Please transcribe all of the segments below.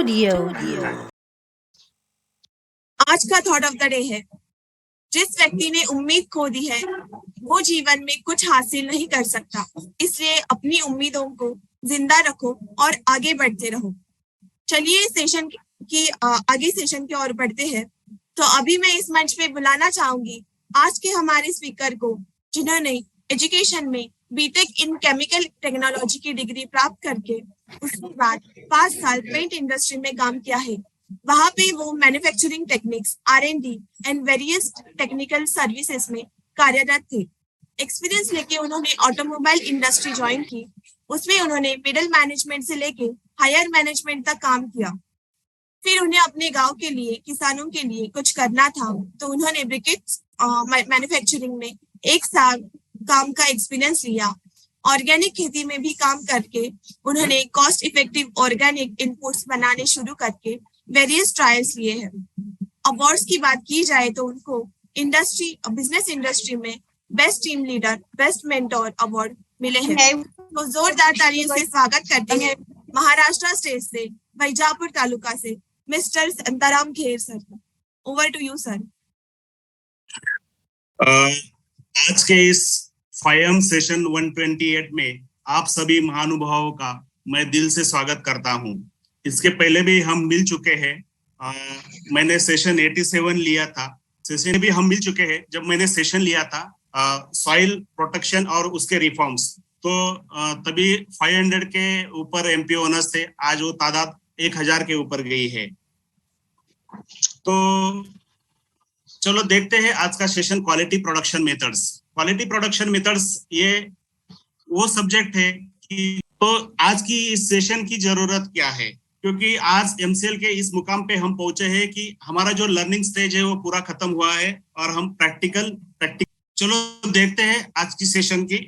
Studio. आज का thought of the day है, जिस व्यक्ति ने उम्मीद खो दी है वो जीवन में कुछ हासिल नहीं कर सकता। इसलिए अपनी उम्मीदों को जिंदा रखो और आगे बढ़ते रहो। चलिए सेशन की आगे सेशन की ओर बढ़ते हैं। तो अभी मैं इस मंच पे बुलाना चाहूंगी आज के हमारे स्पीकर को, जिन्होंने एजुकेशन में बीटेक इन केमिकल टेक्नोलॉजी की डिग्री प्राप्त करके उसके बाद 5 साल पेंट इंडस्ट्री में काम किया है। वहां पे वो manufacturing techniques, R&D and various technical services में कार्यरत थे। एक्सपीरियंस लेके उन्होंने ऑटोमोबाइल इंडस्ट्री ज्वाइन की। उसमें उन्होंने मिडिल मैनेजमेंट से लेके हायर मैनेजमेंट तक काम किया। फिर उन्हें अपने गांव के लिए, किसानों के लिए कुछ करना था, तो उन्होंने ब्रिकेट्स मैन्युफैक्चरिंग में 1 साल काम का एक्सपीरियंस लिया। ऑर्गेनिक खेती में भी काम करके उन्होंने कॉस्ट इफेक्टिव ऑर्गेनिक इनपुट्स बनाने शुरू करके वेरियस ट्रायल्स लिए हैं। अवार्ड्स की बात की जाए तो उनको बिजनेस इंडस्ट्री में best team leader, best mentor award मिले हैं। तो जोरदार तालियों से स्वागत करते हैं महाराष्ट्र स्टेट से, वैजापुर तालुका से, mister Santaram Kher sir. Over to you sir. आज के इस फाइम सेशन 128 में आप सभी महानुभावों का मैं दिल से स्वागत करता हूं। इसके पहले भी हम मिल चुके हैं। मैंने सेशन 87 लिया था। सेशन भी हम मिल चुके हैं जब मैंने सेशन लिया था सॉइल प्रोटेक्शन और उसके रिफॉर्म्स। तो तभी 500 के ऊपर एमपी ओनर्स थे। आज वो तादाद 1000 के ऊपर गई है। तो चलो देखते हैं आज का session, quality production methods. Quality production methods ये वो सब्जेक्ट है कि तो आज की इस सेशन की जरूरत क्या है, क्योंकि आज एमसीएल के इस मुकाम पे हम पहुंचे हैं कि हमारा जो लर्निंग स्टेज है वो पूरा खत्म हुआ है और हम प्रैक्टिकल चलो देखते हैं आज की सेशन की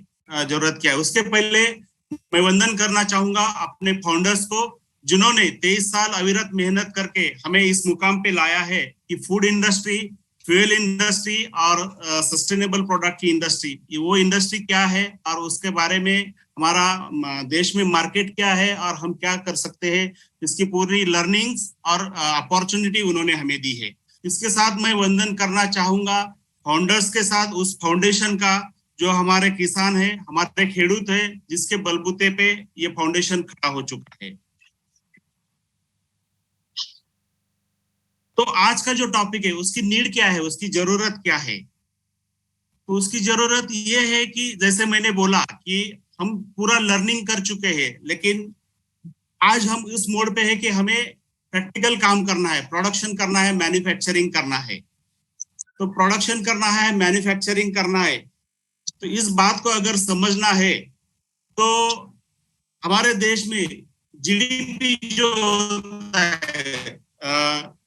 जरूरत क्या है। उसके पहले मैं वंदन करना चाहूंगा अपने फाउंडर्स को, जिन्होंने 23 साल अविरत मेहनत करके हमें इस मुकाम पे लाया है कि फूड इंडस्ट्री, फ्यूल इंडस्ट्री और सस्टेनेबल प्रोडक्ट की इंडस्ट्री, वो इंडस्ट्री क्या है और उसके बारे में हमारा देश में मार्केट क्या है और हम क्या कर सकते हैं, इसकी पूरी लर्निंग्स और अपॉर्चुनिटी उन्होंने हमें दी है। इसके साथ मैं वंदन करना चाहूंगा फाउंडर्स के साथ उस फाउंडेशन का जो हमारे किसान है, हमारे खेडूत है, जिसके बलबूते पे ये फाउंडेशन खड़ा हो चुका है। तो आज का जो टॉपिक है उसकी नीड क्या है, उसकी जरूरत क्या है। तो उसकी जरूरत ये है कि जैसे मैंने बोला कि हम पूरा लर्निंग कर चुके हैं, लेकिन आज हम इस मोड पे है कि हमें प्रैक्टिकल काम करना है, प्रोडक्शन करना है, मैन्युफैक्चरिंग करना है। तो प्रोडक्शन करना है, मैन्युफैक्चरिंग करना है। तो इस बात को अगर समझना है तो हमारे देश में जीडीपी जो होता है,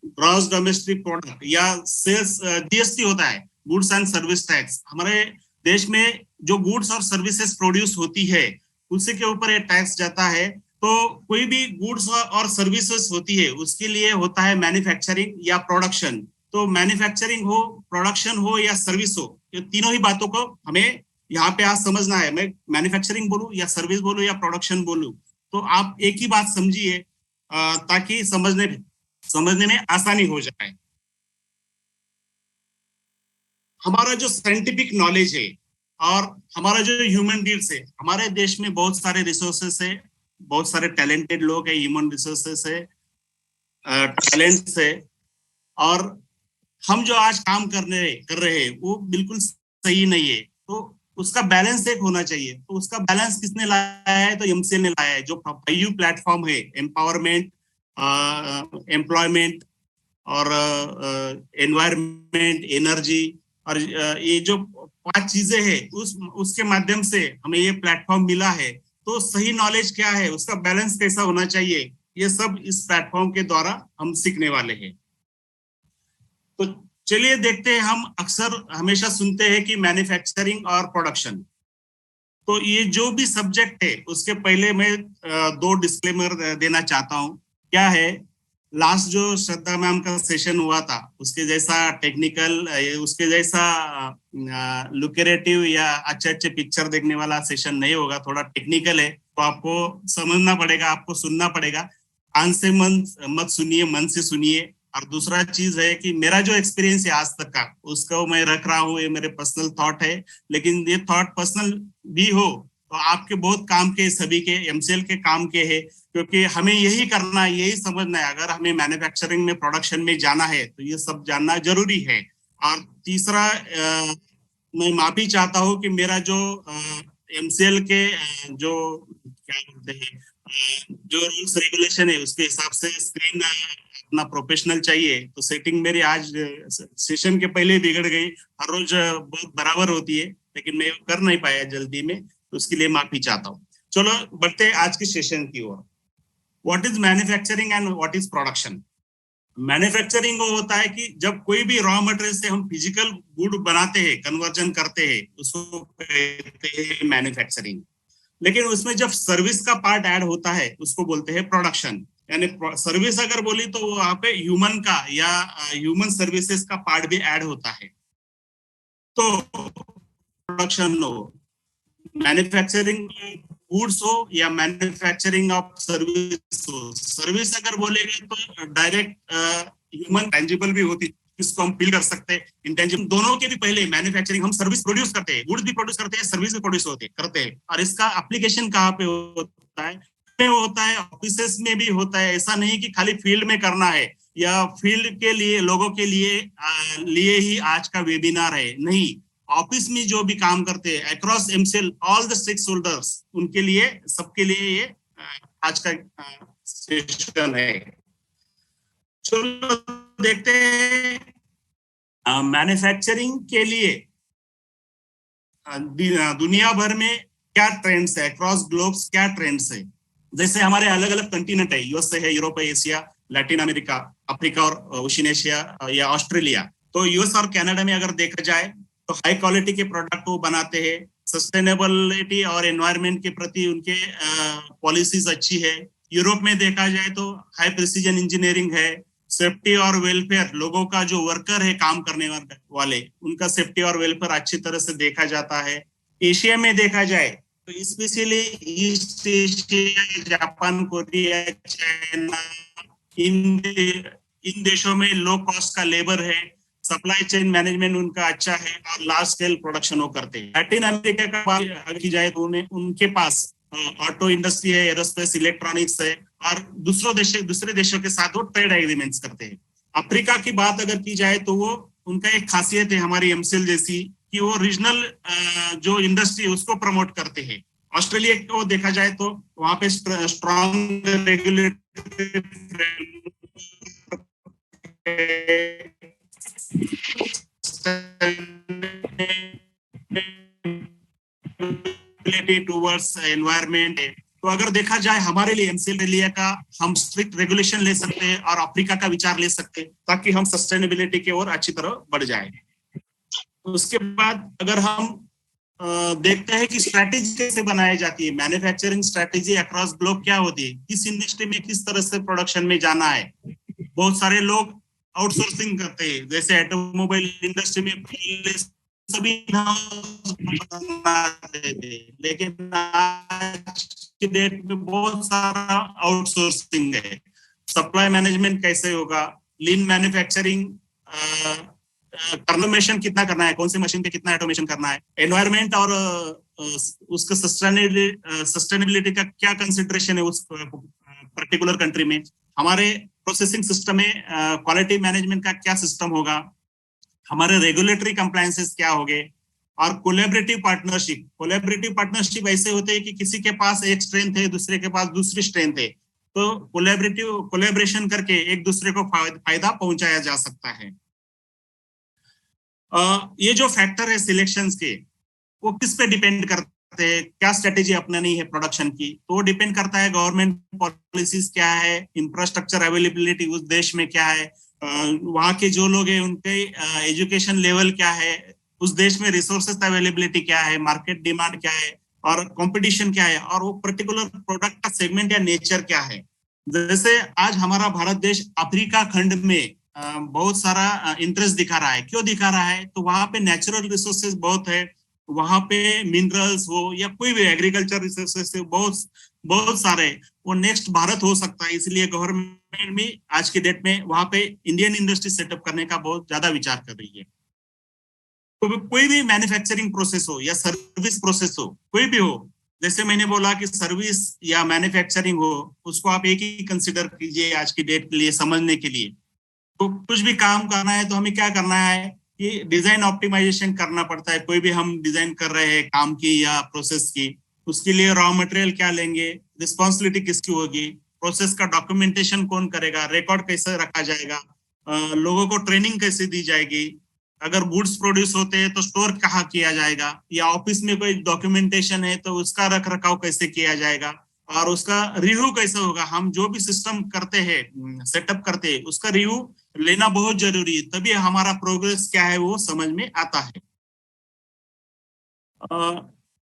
ग्रॉस डोमेस्टिक प्रोडक्ट या सेल्स, जीएसटी होता है, गुड्स एंड सर्विस टैक्स। हमारे देश में जो गुड्स और सर्विसेज प्रोड्यूस होती है उसी के ऊपर ये टैक्स जाता है। तो कोई भी गुड्स और सर्विसेज होती है उसके लिए होता है मैन्युफैक्चरिंग या प्रोडक्शन। तो मैन्युफैक्चरिंग हो, प्रोडक्शन हो या सर्विस हो, ये तीनों ही बातों को हमें यहाँ पे आज समझना है। मैं मैन्युफैक्चरिंग बोलूं या सर्विस बोलूं या प्रोडक्शन बोलूं, तो आप एक ही बात समझिए ताकि समझने में आसानी हो जाए। हमारा जो साइंटिफिक नॉलेज है और हमारा जो ह्यूमन डील्स है, हमारे देश में बहुत सारे रिसोर्सेस है, बहुत सारे टैलेंटेड लोग है, ह्यूमन रिसोर्सेस है, टैलेंट्स है, और हम जो आज काम कर रहे हैं वो बिल्कुल सही नहीं है। तो उसका बैलेंस एक होना चाहिए। तो उसका बैलेंस किसने लाया है? तो एमसीएल ने लाया है। जो 5 प्लेटफॉर्म है, एम्पावरमेंट, एम्प्लॉयमेंट और एनवायरमेंट, एनर्जी, और ये जो 5 चीजें हैं उसके माध्यम से हमें ये प्लेटफॉर्म मिला है। तो सही नॉलेज क्या है, उसका बैलेंस कैसा होना चाहिए, ये सब इस प्लेटफॉर्म के द्वारा हम सीखने वाले हैं। तो चलिए देखते हैं। हम अक्सर हमेशा सुनते हैं कि मैन्युफैक्चरिंग और प्रोडक्शन। तो ये जो भी सब्जेक्ट है उसके पहले मैं 2 डिस्क्लेमर देना चाहता हूँ। क्या है, लास्ट जो श्रद्धा मैम का सेशन हुआ था उसके जैसा टेक्निकल, उसके जैसा लुक्रेटिव या अच्छे पिक्चर देखने वाला सेशन नहीं होगा। थोड़ा टेक्निकल है, तो आपको समझना पड़ेगा, आपको सुनना पड़ेगा। कान से मन मत सुनिए, मन से सुनिए। और दूसरा चीज है कि मेरा जो एक्सपीरियंस है आज तक का, उसको मैं रख रहा हूँ, ये मेरे पर्सनल थॉट है, लेकिन ये थॉट पर्सनल भी हो तो आपके बहुत काम के, सभी के एमसीएल के काम के है, क्योंकि हमें यही करना है, यही समझना है। अगर हमें मैन्युफैक्चरिंग में, प्रोडक्शन में जाना है तो ये सब जानना जरूरी है। और तीसरा, मैं माफी चाहता हूँ कि मेरा जो एमसीएल के जो क्या बोलते हैं, जो रूल्स रेगुलेशन है उसके हिसाब से स्क्रीन अपना प्रोफेशनल चाहिए, तो सेटिंग मेरी आज सेशन के पहले बिगड़ गई। हर रोज बहुत बराबर होती है, लेकिन मैं कर नहीं पाया जल्दी में, तो उसके लिए माफी चाहता हूँ। चलो बढ़ते हैं आज के सेशन की ओर। What is manufacturing and what is production? Manufacturing वो होता है कि जब कोई भी रॉ मटेरियल से हम फिजिकल गुड बनाते हैं, कन्वर्जन करते हैं, उसको कहते हैं मैन्युफैक्चरिंग। लेकिन उसमें जब सर्विस का पार्ट ऐड होता है उसको बोलते हैं प्रोडक्शन। यानी सर्विस अगर बोली तो वहां पे ह्यूमन का या ह्यूमन सर्विसेज का पार्ट भी ऐड होता है। तो प्रोडक्शन हो, मैन्युफैक्चरिंग गुड्स हो या मैन्युफैक्चरिंग ऑफ सर्विस हो। सर्विस अगर बोलेंगे तो डायरेक्ट ह्यूमन टेंजिबल भी होती, इसको हम फील कर सकते हैं, इंटेंजिबल, दोनों के भी पहले मैन्युफैक्चरिंग, हम सर्विस प्रोड्यूस करते हैं, गुड्स भी प्रोड्यूस करते हैं, सर्विस भी प्रोड्यूस करते हैं। और इसका एप्लीकेशन कहाँ पे होता है? होता है, ऑफिसेस में भी होता है। ऐसा नहीं कि खाली फील्ड में करना है या फील्ड के लिए, लोगों के लिए ही आज का वेबिनार है, नहीं। ऑफिस में जो भी काम करते हैं across MCL, all the stakeholders, उनके लिए, सबके लिए ये आज का सेशन है। चलो देखते हैं मैन्युफैक्चरिंग के लिए दुनिया भर में क्या ट्रेंड्स है, अक्रॉस ग्लोब्स क्या ट्रेंड्स है। जैसे हमारे अलग अलग कंटिनेंट है, यूएसए है, यूरोप है, एशिया, लैटिन अमेरिका, अफ्रीका और ओशियन एशिया या ऑस्ट्रेलिया। तो यूएस और कनाडा में अगर देखा जाए तो हाई क्वालिटी के प्रोडक्ट वो बनाते हैं, सस्टेनेबिलिटी और एनवायरनमेंट के प्रति उनके पॉलिसीज अच्छी है। यूरोप में देखा जाए तो हाई प्रिसीजन इंजीनियरिंग है, सेफ्टी और वेलफेयर, लोगों का जो वर्कर है, काम करने वाले, उनका सेफ्टी और वेलफेयर अच्छी तरह से देखा जाता है। एशिया में देखा जाए तो specially east Asia, Japan, Korea, China, इन देशों में लो कॉस्ट का लेबर है, सप्लाई चेन मैनेजमेंट उनका अच्छा है और लार्ज स्केल प्रोडक्शन वो करते हैं। लैटिन अमेरिका का बात अगर की जाए तो उनके पास ऑटो इंडस्ट्री है, एरोस्पेस, इलेक्ट्रॉनिक्स है, और दूसरे देशों के साथ वो ट्रेड एग्रीमेंट्स करते हैं। अफ्रीका की बात अगर की जाए तो वो, उनका एक खासियत है हमारी एमसीएल जैसी कि वो रीजनल जो इंडस्ट्री है उसको प्रमोट करते हैं। ऑस्ट्रेलिया को देखा जाए तो वहां पे स्ट्रॉन्ग रेगुलेटरी टूवर्ड्स एनवायरमेंट है। तो अगर देखा जाए हमारे लिए एमसीएल का, हम स्ट्रिक्ट रेगुलेशन ले सकते हैं और अफ्रीका का विचार ले सकते हैं, ताकि हम सस्टेनेबिलिटी की ओर अच्छी तरह बढ़ जाए। उसके बाद अगर हम देखते हैं कि स्ट्रैटेजी कैसे बनाई जाती है, मैन्युफैक्चरिंग स्ट्रैटेजी अक्रॉस ग्लोब क्या होती है, किस इंडस्ट्री में किस तरह से प्रोडक्शन में जाना है। बहुत सारे लोग आउटसोर्सिंग करते हैं, जैसे ऑटोमोबाइल इंडस्ट्री में सभी लेकिन आज की डेट में बहुत सारा आउटसोर्सिंग है। सप्लाई मैनेजमेंट कैसे होगा, लीन मैन्युफैक्चरिंग, ऑटोमेशन कितना करना है, कौन से मशीन पे कितना ऑटोमेशन करना है, एनवायरमेंट और उसका सस्टेनेबिलिटी का क्या कंसिडरेशन है उस पर्टिकुलर कंट्री में, हमारे प्रोसेसिंग सिस्टम में क्वालिटी मैनेजमेंट का क्या सिस्टम होगा, हमारे रेगुलेटरी कंप्लायंसेस क्या होंगे, और कोलैबोरेटिव पार्टनरशिप ऐसे होते हैं कि किसी के पास एक स्ट्रेंथ है, दूसरे के पास दूसरी स्ट्रेंथ है, तो कोलैबोरेशन करके एक दूसरे को फायदा पहुंचाया जा सकता है। ये जो फैक्टर है सिलेक्शंस के, वो किस पे डिपेंड करते हैं, क्या स्ट्रेटेजी अपनानी है प्रोडक्शन की, तो वो डिपेंड करता है गवर्नमेंट पॉलिसीज क्या है, इंफ्रास्ट्रक्चर अवेलेबिलिटी उस देश में क्या है, वहाँ के जो लोग हैं उनके एजुकेशन लेवल क्या है, उस देश में रिसोर्सेस अवेलेबिलिटी क्या है, मार्केट डिमांड क्या है, और कंपटीशन क्या है, और वो पर्टिकुलर प्रोडक्ट का सेगमेंट या नेचर क्या है। जैसे आज हमारा भारत देश अफ्रीका खंड में बहुत सारा इंटरेस्ट दिखा रहा है, क्यों दिखा रहा है, तो वहां पे नेचुरल रिसोर्सेज बहुत है, वहां पे मिनरल्स हो या कोई भी एग्रीकल्चर रिसोर्सेस से बहुत बहुत सारे, वो नेक्स्ट भारत हो सकता है। इसलिए गवर्नमेंट भी आज के डेट में वहां पे इंडियन इंडस्ट्री सेटअप करने का बहुत ज्यादा विचार कर रही है। तो कोई भी मैन्युफैक्चरिंग प्रोसेस हो या सर्विस प्रोसेस हो, कोई भी हो, जैसे मैंने बोला कि सर्विस या मैन्युफैक्चरिंग हो, उसको आप एक ही कंसिडर कीजिए आज की डेट के लिए समझने के लिए। तो कुछ भी काम करना है तो हमें क्या करना है कि डिजाइन ऑप्टिमाइजेशन करना पड़ता है। कोई भी हम डिजाइन कर रहे हैं काम की या प्रोसेस की, उसके लिए रॉ मटेरियल क्या लेंगे, रिस्पॉन्सिबिलिटी किसकी होगी, प्रोसेस का डॉक्यूमेंटेशन कौन करेगा, रिकॉर्ड कैसे रखा जाएगा, लोगों को ट्रेनिंग कैसे दी जाएगी, अगर गुड्स प्रोड्यूस होते हैं तो स्टोर कहाँ किया जाएगा, या ऑफिस में कोई डॉक्यूमेंटेशन है तो उसका रख रखाव कैसे किया जाएगा, और उसका रिव्यू कैसे होगा। हम जो भी सिस्टम करते हैं, सेटअप करते हैं, उसका रिव्यू लेना बहुत जरूरी है, तभी हमारा प्रोग्रेस क्या है वो समझ में आता है।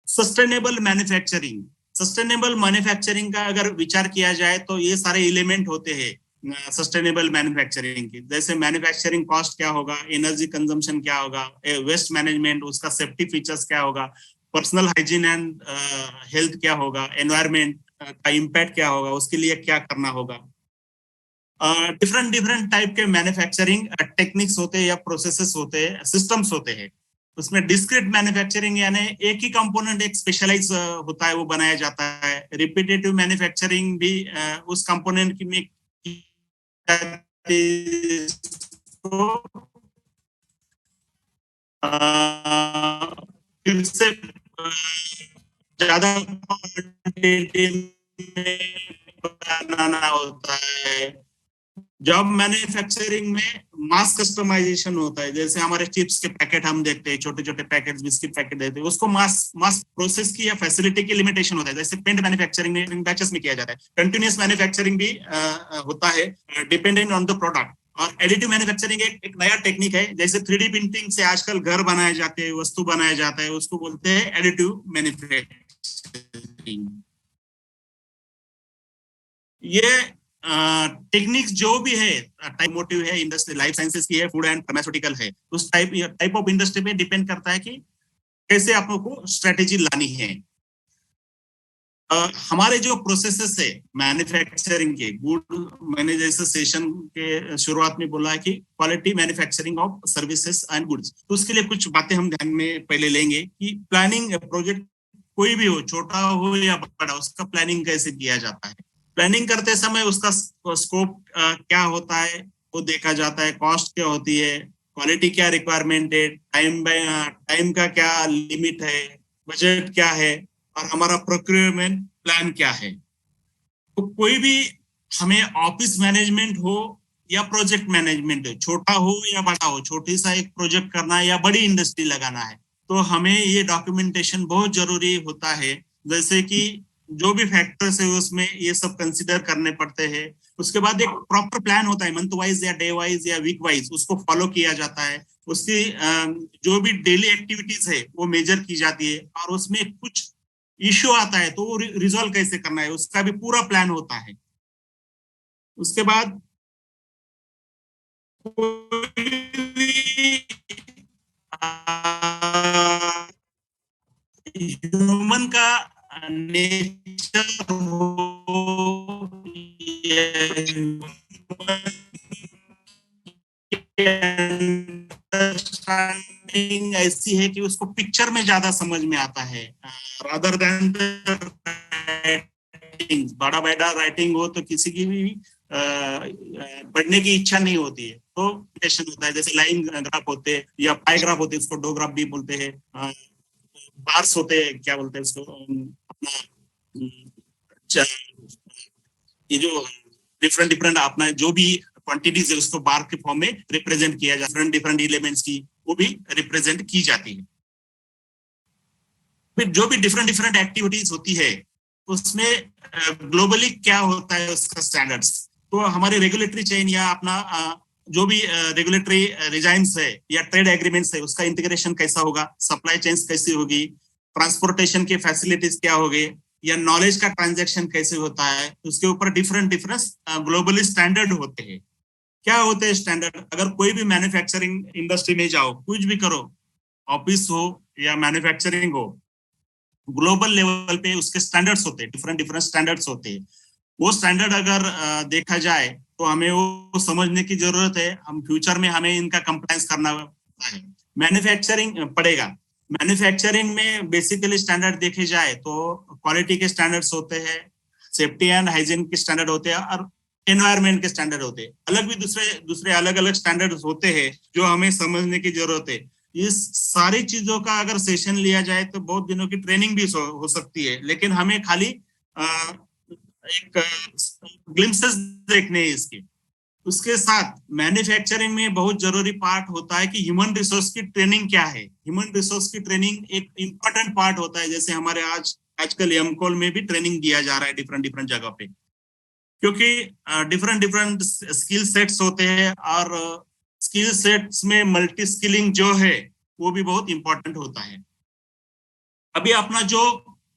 सस्टेनेबल मैन्युफैक्चरिंग, सस्टेनेबल मैन्युफैक्चरिंग का अगर विचार किया जाए तो ये सारे एलिमेंट होते हैं सस्टेनेबल मैन्युफैक्चरिंग की। जैसे मैन्युफैक्चरिंग कॉस्ट क्या होगा, एनर्जी कंजम्पशन क्या होगा, वेस्ट मैनेजमेंट, उसका सेफ्टी फीचर्स क्या होगा, पर्सनल हाइजीन एंड हेल्थ क्या होगा, एनवायरमेंट का इम्पैक्ट क्या होगा, उसके लिए क्या करना होगा। डिफरेंट डिफरेंट टाइप के मैन्युफैक्चरिंग टेक्निक्स होते हैं या प्रोसेसेस होते हैं, सिस्टम्स होते हैं। उसमें डिस्क्रीट मैन्युफैक्चरिंग यानी एक ही कंपोनेंट एक स्पेशलाइज होता है, वो बनाया जाता है। रिपीटेटिव मैन्युफैक्चरिंग भी उस कंपोनेंट की में फिर से ज्यादा बनाना होता है। जॉब मैन्युफैक्चरिंग में मास कस्टमाइजेशन होता है। जैसे हमारे चिप्स के पैकेट हम देखते हैं, छोटे छोटे पैकेट, बिस्किट पैकेट देते हैं, उसको मास मास प्रोसेस की या फैसिलिटी की लिमिटेशन होता है। जैसे पेंट मैन्युफैक्चरिंग में बैचेस में किया जाता है। कंटिन्यूअस मैन्युफैक्चरिंग भी होता है डिपेंडेंट ऑन द प्रोडक्ट। और एडिटिव मैन्युफैक्चरिंग एक नया टेक्निक है। जैसे 3D प्रिंटिंग से आजकल घर बनाए जाते हैं, वस्तु बनाया जाता है, उसको बोलते हैं एडिटिव मैन्युफैक्चरिंग। ये टेक्निक्स जो भी है, टाइप मोटिव है, इंडस्ट्री लाइफ साइंसेस की है, फूड एंड फार्मास्यूटिकल है, उस टाइप ऑफ इंडस्ट्री पे डिपेंड करता है कि कैसे आप लोगों को स्ट्रेटेजी लानी है। हमारे जो प्रोसेसेस है मैन्युफैक्चरिंग के, गुड, मैंने जैसे सेशन के शुरुआत में बोला है कि quality manufacturing of services and goods, तो उसके लिए कुछ बातें हम ध्यान में पहले लेंगे कि प्लानिंग प्रोजेक्ट कोई भी हो, छोटा हो या बड़ा, उसका प्लानिंग कैसे किया जाता है। प्लानिंग करते समय उसका स्कोप क्या होता है वो देखा जाता है, कॉस्ट क्या होती है, क्वालिटी क्या रिक्वायरमेंट है, टाइम का क्या लिमिट है, बजट क्या है, और हमारा प्रोक्योरमेंट प्लान क्या है। तो कोई भी, हमें ऑफिस मैनेजमेंट हो या प्रोजेक्ट मैनेजमेंट हो, छोटा हो या बड़ा हो, छोटी सा एक प्रोजेक्ट करना है या बड़ी इंडस्ट्री लगाना है, तो हमें ये डॉक्यूमेंटेशन बहुत जरूरी होता है। जैसे कि जो भी फैक्टर्स है उसमें ये सब कंसिडर करने पड़ते हैं। उसके बाद एक प्रॉपर प्लान होता है, मंथ वाइज या डे वाइज या वीक वाइज, उसको फॉलो किया जाता है। उसकी जो भी डेली एक्टिविटीज है वो मेजर की जाती है, और उसमें कुछ इश्यू आता है तो वो रिजॉल्व कैसे करना है उसका भी पूरा प्लान होता है। उसके बाद ह्यूमन का नेचर हो, अंडरस्टैंडिंग ऐसी है कि उसको पिक्चर में ज्यादा समझ में आता है, रादर देन बड़ा बड़ा राइटिंग हो तो किसी की भी पढ़ने की इच्छा नहीं होती है। तो होता है, जैसे लाइन ग्राफ होते हैं या पाई ग्राफ होते हैं, उसको डो ग्राफ भी बोलते हैं, बार्स होते हैं, क्या बोलते हैं उसको, अपना ये जो डिफरेंट डिफरेंट अपना जो भी क्वांटिटीज है उसको बार के फॉर्म में रिप्रेजेंट किया जाता है। डिफरेंट डिफरेंट एलिमेंट्स की वो भी रिप्रेजेंट की जाती है। फिर जो भी डिफरेंट डिफरेंट एक्टिविटीज होती है उसमें ग्लोबली क्या होता है उसका स्टैंडर्ड्स। तो हमारे रेगुलेटरी चेन या अपना जो भी रेगुलेटरी रिजाइम्स है या ट्रेड एग्रीमेंट्स है उसका इंटीग्रेशन कैसा होगा, सप्लाई चेन्स कैसी होगी, ट्रांसपोर्टेशन के फैसिलिटीज क्या होगी, या नॉलेज का ट्रांजैक्शन कैसे होता है, उसके ऊपर डिफरेंट डिफरेंट ग्लोबली स्टैंडर्ड होते हैं। क्या होते हैं स्टैंडर्ड? अगर कोई भी मैन्युफैक्चरिंग इंडस्ट्री में जाओ, कुछ भी करो, ऑफिस हो या मैन्युफैक्चरिंग हो, ग्लोबल लेवल पे उसके स्टैंडर्ड्स होते हैं, डिफरेंट डिफरेंट स्टैंडर्ड्स होते हैं। वो स्टैंडर्ड अगर देखा जाए तो हमें वो समझने की जरूरत है, हम फ्यूचर में हमें इनका कंप्लायंस करना है। मैन्युफैक्चरिंग पड़ेगा। मैन्युफैक्चरिंग में बेसिकली स्टैंडर्ड देखे जाए तो क्वालिटी के स्टैंडर्ड्स होते हैं, सेफ्टी एंड हाइजीन के स्टैंडर्ड होते हैं और एनवायरमेंट के स्टैंडर्ड होते हैं। अलग भी दूसरे दूसरे अलग अलग स्टैंडर्ड्स होते हैं जो हमें समझने की जरूरत है। इस सारी चीजों का अगर सेशन लिया जाए तो बहुत दिनों की ट्रेनिंग भी हो सकती है, लेकिन हमें खाली एक ग्लिम्पसेस देखने हैं इसके। उसके साथ मैन्युफैक्चरिंग में बहुत जरूरी पार्ट होता है कि ह्यूमन रिसोर्स की ट्रेनिंग क्या है। ह्यूमन रिसोर्स की ट्रेनिंग एक इंपॉर्टेंट पार्ट होता है, जैसे हमारे आजकल एमकोल में भी ट्रेनिंग दिया जा रहा है डिफरेंट डिफरेंट जगह पे, क्योंकि डिफरेंट डिफरेंट स्किल सेट्स होते हैं और स्किल सेट्स में मल्टी स्किलिंग जो है वो भी बहुत इंपॉर्टेंट होता है। अभी अपना जो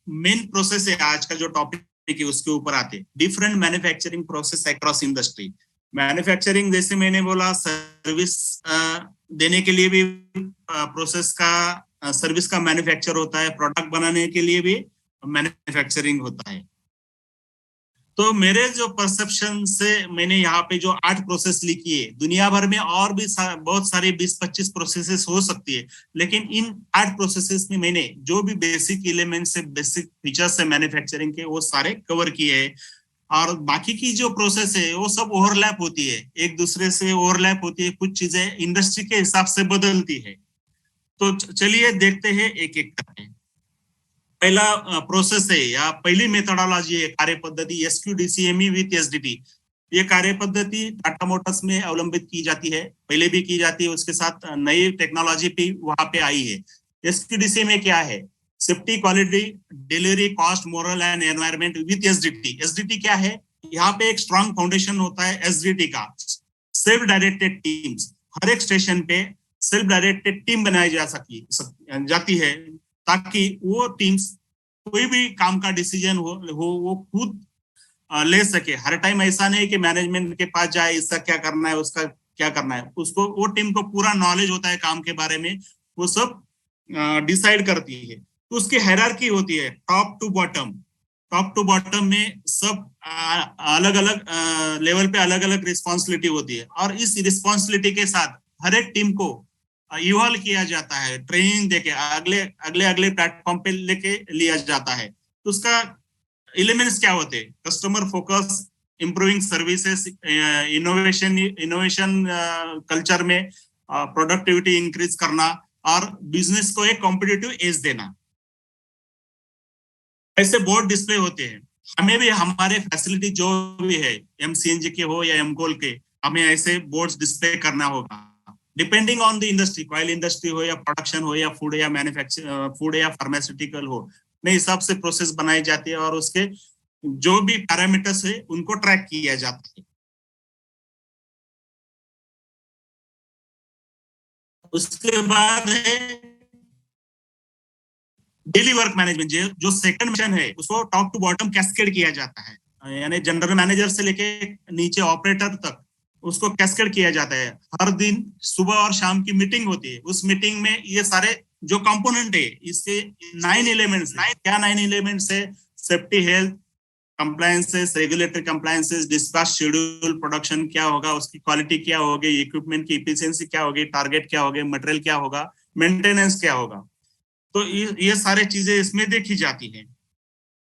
मेन प्रोसेस है आज का जो टॉपिक है उसके ऊपर आते, different manufacturing process across industry. Manufacturing जैसे मैंने बोला, सर्विस देने के लिए भी प्रोसेस का सर्विस का मैन्युफैक्चर होता है, प्रोडक्ट बनाने के लिए भी मैन्युफैक्चरिंग होता है। तो मेरे जो परसेप्शन से मैंने यहाँ पे जो 8 प्रोसेस लिखी है, दुनिया भर में और भी बहुत सारे 20-25 प्रोसेसेस हो सकती है, लेकिन इन 8 प्रोसेसेस में मैंने जो भी बेसिक एलिमेंट्स से बेसिक फीचर्स है मैन्युफैक्चरिंग के वो सारे कवर किए हैं। और बाकी की जो प्रोसेस है वो सब ओवरलैप होती है, एक दूसरे से ओवरलैप होती है, कुछ चीजें इंडस्ट्री के हिसाब से बदलती है। तो चलिए देखते हैं एक एक करके। पहला प्रोसेस है या पहली मेथोडोलॉजी है कार्य पद्धति SQDCME विथ SDT। ये कार्य पद्धति टाटा मोटर्स में अवलंबित की जाती है, पहले भी की जाती है, उसके साथ नई टेक्नोलॉजी भी वहां पे आई है। SQDC में क्या है? Safety, quality, delivery, cost, moral and environment with SDT। SDT क्या है? यहाँ पे एक स्ट्रॉन्ग फाउंडेशन होता है SDT का, सेल्फ डायरेक्टेड टीम्स। हर एक स्टेशन पे सेल्फ डायरेक्टेड टीम बनाई जाती है ताकि वो टीम्स कोई भी काम का डिसीजन हो वो खुद ले सके। हर टाइम ऐसा नहीं कि मैनेजमेंट के पास जाए, इसका क्या करना है, उसका क्या करना है, उसको वो टीम को पूरा नॉलेज होता है काम के बारे में, वो सब डिसाइड करती है। तो उसकी हायरार्की होती है top to bottom. Top to bottom में सब अलग अलग लेवल पे अलग अलग रिस्पॉन्सिबिलिटी होती है, और इस रिस्पॉन्सिबिलिटी के साथ हर एक टीम को इवॉल्व किया जाता है, ट्रेनिंग देके अगले अगले अगले प्लेटफॉर्म पे लेके लिया जाता है। तो उसका एलिमेंट्स क्या होते हैं? Customer focus, improving services, innovation culture में प्रोडक्टिविटी इंक्रीज करना और बिजनेस को एक कॉम्पिटिटिव एज देना। ऐसे बोर्ड डिस्प्ले होते हैं। हमें भी हमारे फैसिलिटी जो भी है, MCNG के हो या एमकोल के, हमें ऐसे बोर्ड्स डिस्प्ले करना होगा depending on the industry. Oil industry हो या प्रोडक्शन हो या फूड या मैन्युफैक्चर, फूड या फार्मास्यूटिकल हो, में हिसाब से प्रोसेस बनाई जाती है और उसके जो भी पैरामीटर्स है उनको ट्रैक किया जाता है। उसके बाद है डेली वर्क मैनेजमेंट। जो सेकंड मिशन है उसको टॉप टू बॉटम कैस्केड किया जाता है, यानी जनरल मैनेजर से लेके नीचे ऑपरेटर तक उसको कैस्केड किया जाता है। हर दिन सुबह और शाम की मीटिंग होती है। उस मीटिंग में ये सारे जो कंपोनेंट है, इसके 9 एलिमेंट्स, क्या 9 एलिमेंट्स है? Safety, health, compliances, regulatory compliances, dispatch schedule, production क्या होगा, उसकी क्वालिटी क्या होगी, इक्विपमेंट की इफिशिएंसी क्या होगी, टारगेट क्या होगा, मटेरियल क्या होगा, मेंटेनेंस क्या होगा। तो ये सारे चीजें इसमें देखी जाती हैं।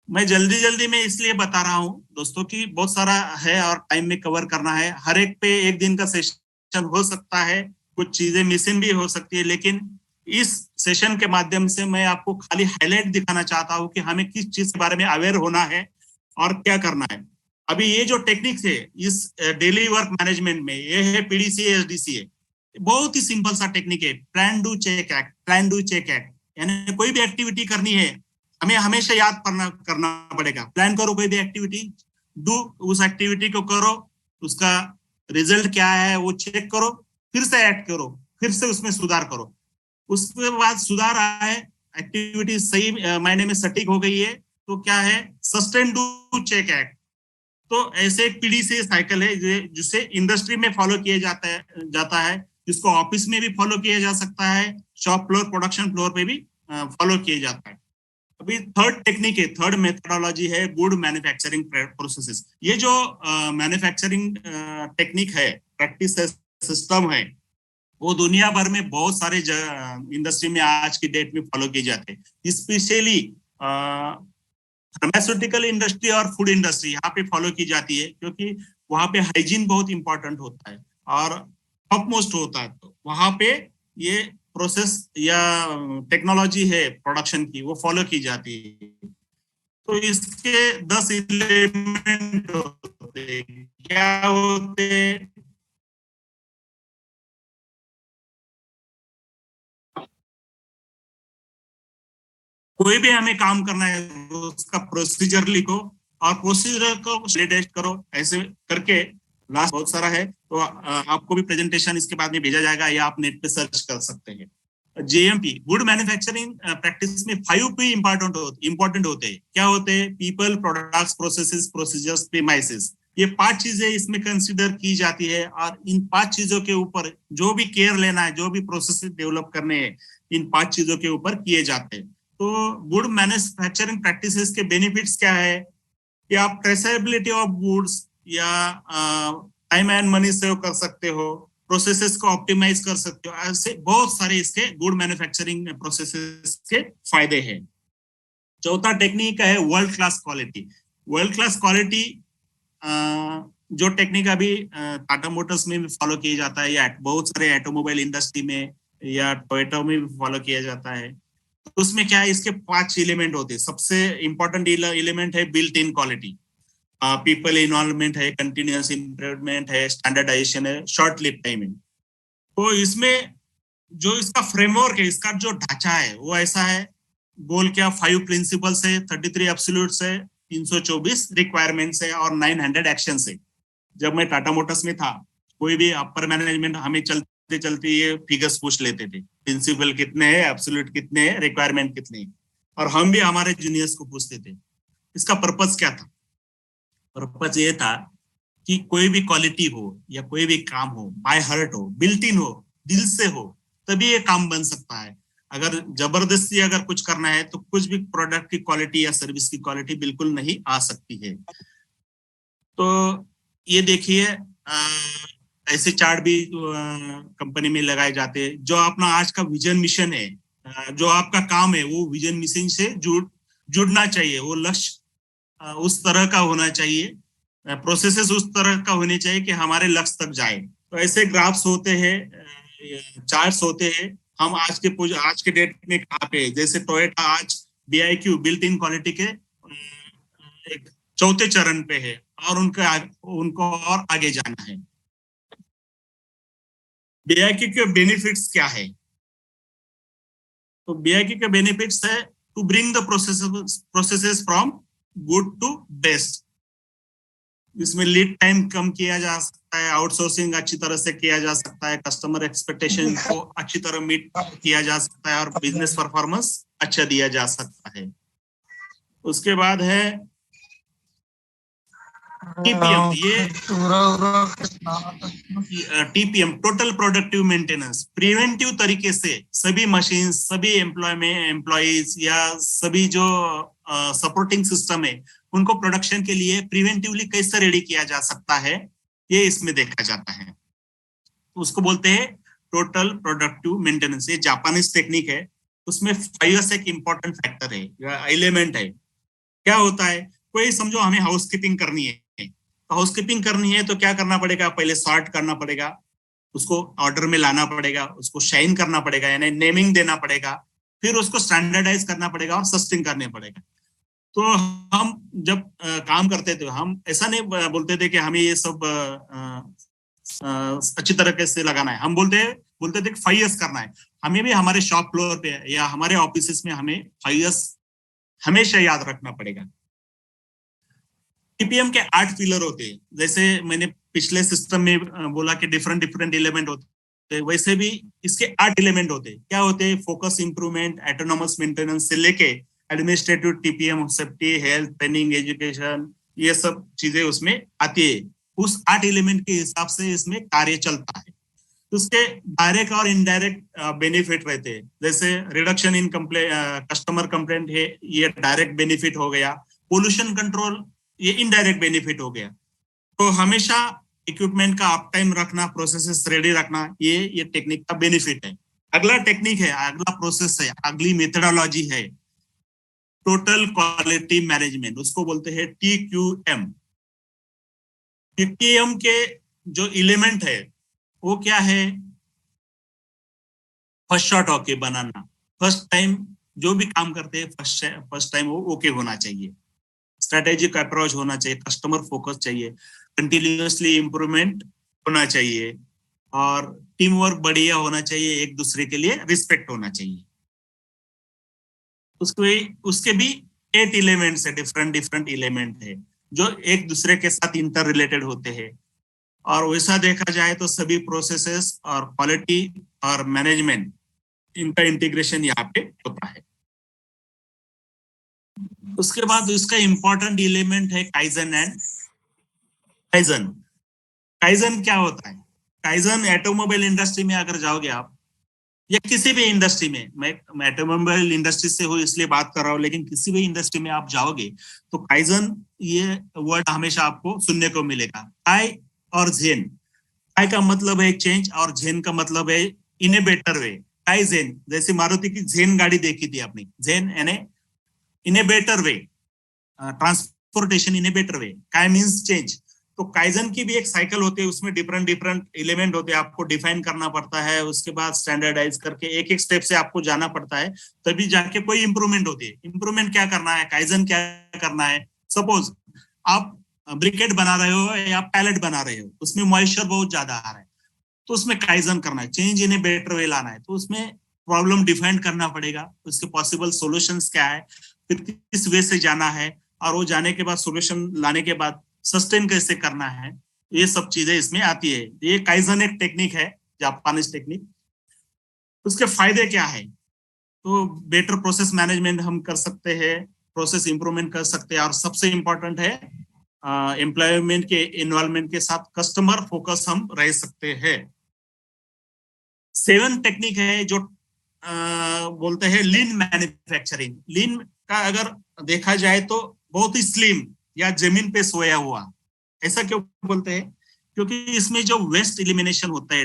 मैं जल्दी जल्दी में इसलिए बता रहा हूँ दोस्तों कि बहुत सारा है और टाइम में कवर करना है। हर एक पे एक दिन का सेशन हो सकता है, कुछ चीजें मिसिंग भी हो सकती है, लेकिन इस सेशन के माध्यम से मैं आपको खाली हाईलाइट दिखाना चाहता हूँ कि हमें किस चीज के बारे में अवेयर होना है और क्या करना है। अभी ये जो टेक्निक्स है इस डेली वर्क मैनेजमेंट में, ये है PDCA SDCA। बहुत ही सिंपल सा टेक्निक है, plan do check act. Plan do check act यानी कोई भी एक्टिविटी करनी है, हमें हमेशा याद करना पड़ेगा। प्लान करो कोई भी एक्टिविटी, डू उस एक्टिविटी को करो, उसका रिजल्ट क्या है वो चेक करो, फिर से एक्ट करो, फिर से उसमें सुधार करो। उसके बाद सुधार आया है, एक्टिविटी सही मायने में सटीक हो गई है, तो क्या है? Sustain do check act. तो ऐसे एक PDCA साइकिल है जिसे इंडस्ट्री में फॉलो किया जाता है, जिसको ऑफिस में भी फॉलो किया जा सकता है, शॉप फ्लोर, प्रोडक्शन फ्लोर पे भी फॉलो किया जाता है। अभी थर्ड टेक्निक है, थर्ड मेथोडोलॉजी है गुड मैन्युफैक्चरिंग प्रोसेसेस। ये जो मैन्युफैक्चरिंग टेक्निक है, प्रैक्टिस है, सिस्टम है, वो दुनिया भर में बहुत सारे इंडस्ट्री में आज की डेट में फॉलो किए जाते हैं। स्पेशली फार्मास्यूटिकल इंडस्ट्री और फूड इंडस्ट्री यहाँ पे फॉलो की जाती है, क्योंकि वहाँ पे हाइजीन बहुत इंपॉर्टेंट होता है और टॉप मोस्ट होता है। तो वहाँ पे ये प्रोसेस या टेक्नोलॉजी है प्रोडक्शन की, वो फॉलो की जाती है। तो इसके 10 एलिमेंट होते हैं। क्या होते? कोई भी हमें काम करना है उसका प्रोसीजर लिखो और प्रोसीजर को वैलिडेट करो। ऐसे करके लास्ट बहुत सारा है, तो आपको भी प्रेजेंटेशन इसके बाद में भेजा जाएगा या आप नेट पे सर्च कर सकते हैं। जेएमपी गुड मैन्युफैक्चरिंग प्रैक्टिस में 5P इंपॉर्टेंट होते हैं। क्या होते हैं? People, products, processes, procedures, premises. ये 5 चीजें इसमें कंसीडर की जाती है और इन 5 चीजों के ऊपर जो भी केयर लेना है, जो भी प्रोसेसेस डेवलप करने हैं, इन 5 चीजों के ऊपर किए जाते हैं। तो गुड मैन्युफैक्चरिंग प्रैक्टिसेस के बेनिफिट्स क्या है कि आप ट्रेसेबिलिटी ऑफ गुड्स या टाइम एंड मनी सेव कर सकते हो, प्रोसेसेस को ऑप्टिमाइज कर सकते हो। ऐसे बहुत सारे इसके गुड मैन्युफैक्चरिंग प्रोसेसेस के फायदे हैं। चौथा टेक्निक है world class quality. World class quality जो टेक्निक अभी टाटा मोटर्स में भी फॉलो किया जाता है या बहुत सारे ऑटोमोबाइल इंडस्ट्री में या टोयोटा में भी फॉलो किया जाता है। तो उसमें क्या है, इसके 5 एलिमेंट होते हैं। सबसे इंपॉर्टेंट एलिमेंट है built in quality, people involvement है, कंटिन्यूअस इंप्रूवमेंट है, स्टैंडर्डाइजेशन है, शॉर्ट लीड टाइमिंग। तो इसमें जो इसका फ्रेमवर्क है, इसका जो ढांचा है वो ऐसा है। गोल क्या? 5 प्रिंसिपल्स है, 33 एब्सोल्यूट्स है, 324 रिक्वायरमेंट्स है और 900 एक्शंस है। जब मैं टाटा मोटर्स में था, कोई भी अपर मैनेजमेंट हमें चलते चलते ये फिगर्स पूछ लेते थे, प्रिंसिपल कितने हैं, एब्सोल्यूट कितने हैं, रिक्वायरमेंट कितनी है, और हम भी हमारे जूनियर्स को पूछते थे। इसका पर्पस क्या था? पर्पस ये था कि कोई भी क्वालिटी हो या कोई भी काम हो, बाय हार्ट हो, बिल्ट इन हो, दिल से हो, तभी ये काम बन सकता है। अगर जबरदस्ती अगर कुछ करना है तो कुछ भी प्रोडक्ट की क्वालिटी या सर्विस की क्वालिटी बिल्कुल नहीं आ सकती है। तो ये देखिए, ऐसे चार्ट भी कंपनी में लगाए जाते हैं। जो अपना आज का विजन मिशन है, जो आपका काम है, वो विजन मिशन से जुड़ना चाहिए। वो लक्ष्य उस तरह का होना चाहिए, प्रोसेसेस उस तरह का होने चाहिए कि हमारे लक्ष्य तक जाए। तो ऐसे ग्राफ्स होते हैं, चार्ट्स होते हैं। हम आज के डेट में कहाँ पे, जैसे टोयोटा आज BIQ बिल्ट इन क्वालिटी के एक चौथे चरण पे है और उनको और आगे जाना है। BIQ के बेनिफिट्स क्या है? तो BIQ के बेनिफिट्स है to bring the processes from good to best. इसमें लीड टाइम कम किया जा सकता है, आउटसोर्सिंग अच्छी तरह से किया जा सकता है, कस्टमर एक्सपेक्टेशन को अच्छी तरह मीट किया जा सकता है और बिजनेस परफॉर्मेंस अच्छा दिया जा सकता है। उसके बाद है TPM। ये TPM total productive maintenance, preventive तरीके से सभी मशीन, सभी एम्प्लॉइज या सभी जो सपोर्टिंग सिस्टम है, उनको प्रोडक्शन के लिए प्रिवेंटिवली कैसे रेडी किया जा सकता है, ये इसमें देखा जाता है। उसको बोलते हैं टोटल प्रोडक्टिव मेंटेनेंस। ये जापानीज टेक्निक है। उसमें 5S एक इंपॉर्टेंट फैक्टर है या एलिमेंट है। क्या होता है? कोई समझो हमें हाउसकीपिंग करनी है, तो हाउसकीपिंग करनी है तो क्या करना पड़ेगा? पहले सॉर्ट करना पड़ेगा, उसको ऑर्डर में लाना पड़ेगा, उसको शाइन करना पड़ेगा यानी नेमिंग देना पड़ेगा, फिर उसको स्टैंडर्डाइज करना पड़ेगा और सस्टेन करने पड़ेगा। तो हम जब काम करते थे, हम ऐसा नहीं बोलते थे कि हमें ये सब अच्छी तरीके से लगाना है। हम बोलते थे कि 5S करना है। हमें भी हमारे शॉप फ्लोर पे या हमारे ऑफिस में हमें 5S हमेशा याद रखना पड़ेगा। TPM के 8 पिलर होते हैं। जैसे मैंने पिछले सिस्टम में बोला कि डिफरेंट एलिमेंट होते हैं, वैसे भी इसके 8 एलिमेंट होते हैं। क्या होते हैं? फोकस इंप्रूवमेंट, ऑटोनोमस मेंटेनेंस से लेके administrative TPM, safety, health, training, education, ये सब चीजें उसमें आती है। उस 8 एलिमेंट के हिसाब से इसमें कार्य चलता है। तो उसके डायरेक्ट और इनडायरेक्ट बेनिफिट रहते हैं, जैसे रिडक्शन इन कस्टमर कंप्लेंट है, ये डायरेक्ट बेनिफिट हो गया। पोल्यूशन कंट्रोल, ये इनडायरेक्ट बेनिफिट हो गया। तो हमेशा इक्विपमेंट का अप टाइम रखना, प्रोसेसेस रेडी रखना, ये टेक्निक का बेनिफिट है। अगला टेक्निक है, अगला प्रोसेस है, अगली मेथडोलॉजी है टोटल क्वालिटी मैनेजमेंट, उसको बोलते हैं TQM। TQM के जो एलिमेंट है वो क्या है? फर्स्ट शॉट ओके बनाना, फर्स्ट टाइम जो भी काम करते हैं फर्स्ट टाइम वो ओके होना चाहिए, स्ट्रेटेजिक अप्रोच होना चाहिए, कस्टमर फोकस चाहिए, कंटिन्यूअसली इम्प्रूवमेंट होना चाहिए, और टीम वर्क बढ़िया होना चाहिए, एक दूसरे के लिए रिस्पेक्ट होना चाहिए। उसके भी 8 एलिमेंट्स है, डिफरेंट एलिमेंट है जो एक दूसरे के साथ इंटर रिलेटेड होते हैं। और वैसा देखा जाए तो सभी प्रोसेसेस और क्वालिटी और मैनेजमेंट, इनका इंटीग्रेशन यहाँ पे होता है। उसके बाद इसका इंपॉर्टेंट एलिमेंट है काइजन एंड काइजन। काइजन क्या होता है? काइजन ऑटोमोबाइल इंडस्ट्री में अगर जाओगे आप, या किसी भी इंडस्ट्री में, मैं ऑटोमोबाइल इंडस्ट्री से हूँ इसलिए बात कर रहा हूँ, लेकिन किसी भी इंडस्ट्री में आप जाओगे तो काइजन ये वर्ड हमेशा आपको सुनने को मिलेगा। काई और जेन, काई का मतलब है चेंज और जेन का मतलब है इन ए बेटर वे। काई जेन, जैसे मारुति की जेन गाड़ी देखी थी आपने, जेन यानी in a better way, transportation in a better way. काई मीन्स चेंज। तो काइजन की भी एक साइकिल होती है, उसमें डिफरेंट एलिमेंट होते हैं, आपको डिफाइन करना पड़ता है, उसके बाद स्टैंडर्डाइज करके एक एक स्टेप से आपको जाना पड़ता है, तभी जाके कोई इंप्रूवमेंट होती है। इंप्रूवमेंट क्या करना है, काइजन क्या करना है? सपोज आप ब्रिकेट बना रहे हो या पैलेट बना रहे हो, उसमें मॉइस्चर बहुत ज्यादा आ रहा है, तो उसमें काइजन करना है, चेंज इन ए बेटर वे लाना है। तो उसमें प्रॉब्लम डिफाइन करना पड़ेगा, उसके पॉसिबल सॉल्यूशंस क्या है, फिर किस वे से जाना है, और वो जाने के बाद सॉल्यूशन लाने के बाद सस्टेन कैसे करना है, ये सब चीजें इसमें आती है। ये काइजन एक टेक्निक है, जापानीज टेक्निक। उसके फायदे क्या है? तो बेटर प्रोसेस मैनेजमेंट हम कर सकते हैं, प्रोसेस इंप्रूवमेंट कर सकते हैं, और सबसे इंपॉर्टेंट है एम्प्लॉयमेंट के इन्वॉल्वमेंट के साथ कस्टमर फोकस हम रह सकते हैं। 7 टेक्निक है जो बोलते हैं लीन मैन्युफैक्चरिंग। लीन का अगर देखा जाए तो बहुत ही स्लिम या जमीन पे सोया हुआ, ऐसा क्यों बोलते हैं? क्योंकि इसमें जो वेस्ट एलिमिनेशन होता है,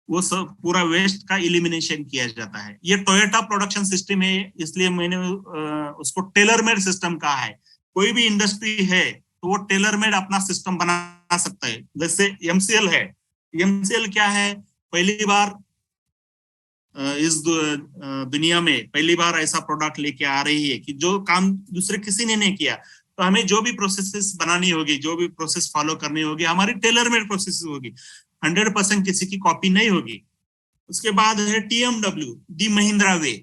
वो सब पूरा वेस्ट का एलिमिनेशन किया जाता है। ये टोयोटा प्रोडक्शन सिस्टम है, इसलिए मैंने उसको टेलर मेड सिस्टम कहा है। कोई भी इंडस्ट्री है तो वो टेलर मेड अपना सिस्टम बना सकता है। जैसे MCL है, MCL क्या है? पहली बार इस दुनिया में पहली बार ऐसा प्रोडक्ट लेके आ रही है कि जो काम दूसरे किसी ने नहीं किया, तो हमें जो भी प्रोसेसेस बनानी होगी, जो भी प्रोसेस फॉलो करनी होगी, हमारी टेलर मेड प्रोसेस होगी, 100% किसी की कॉपी नहीं होगी। उसके बाद है TMW, दी महिंद्रा वे।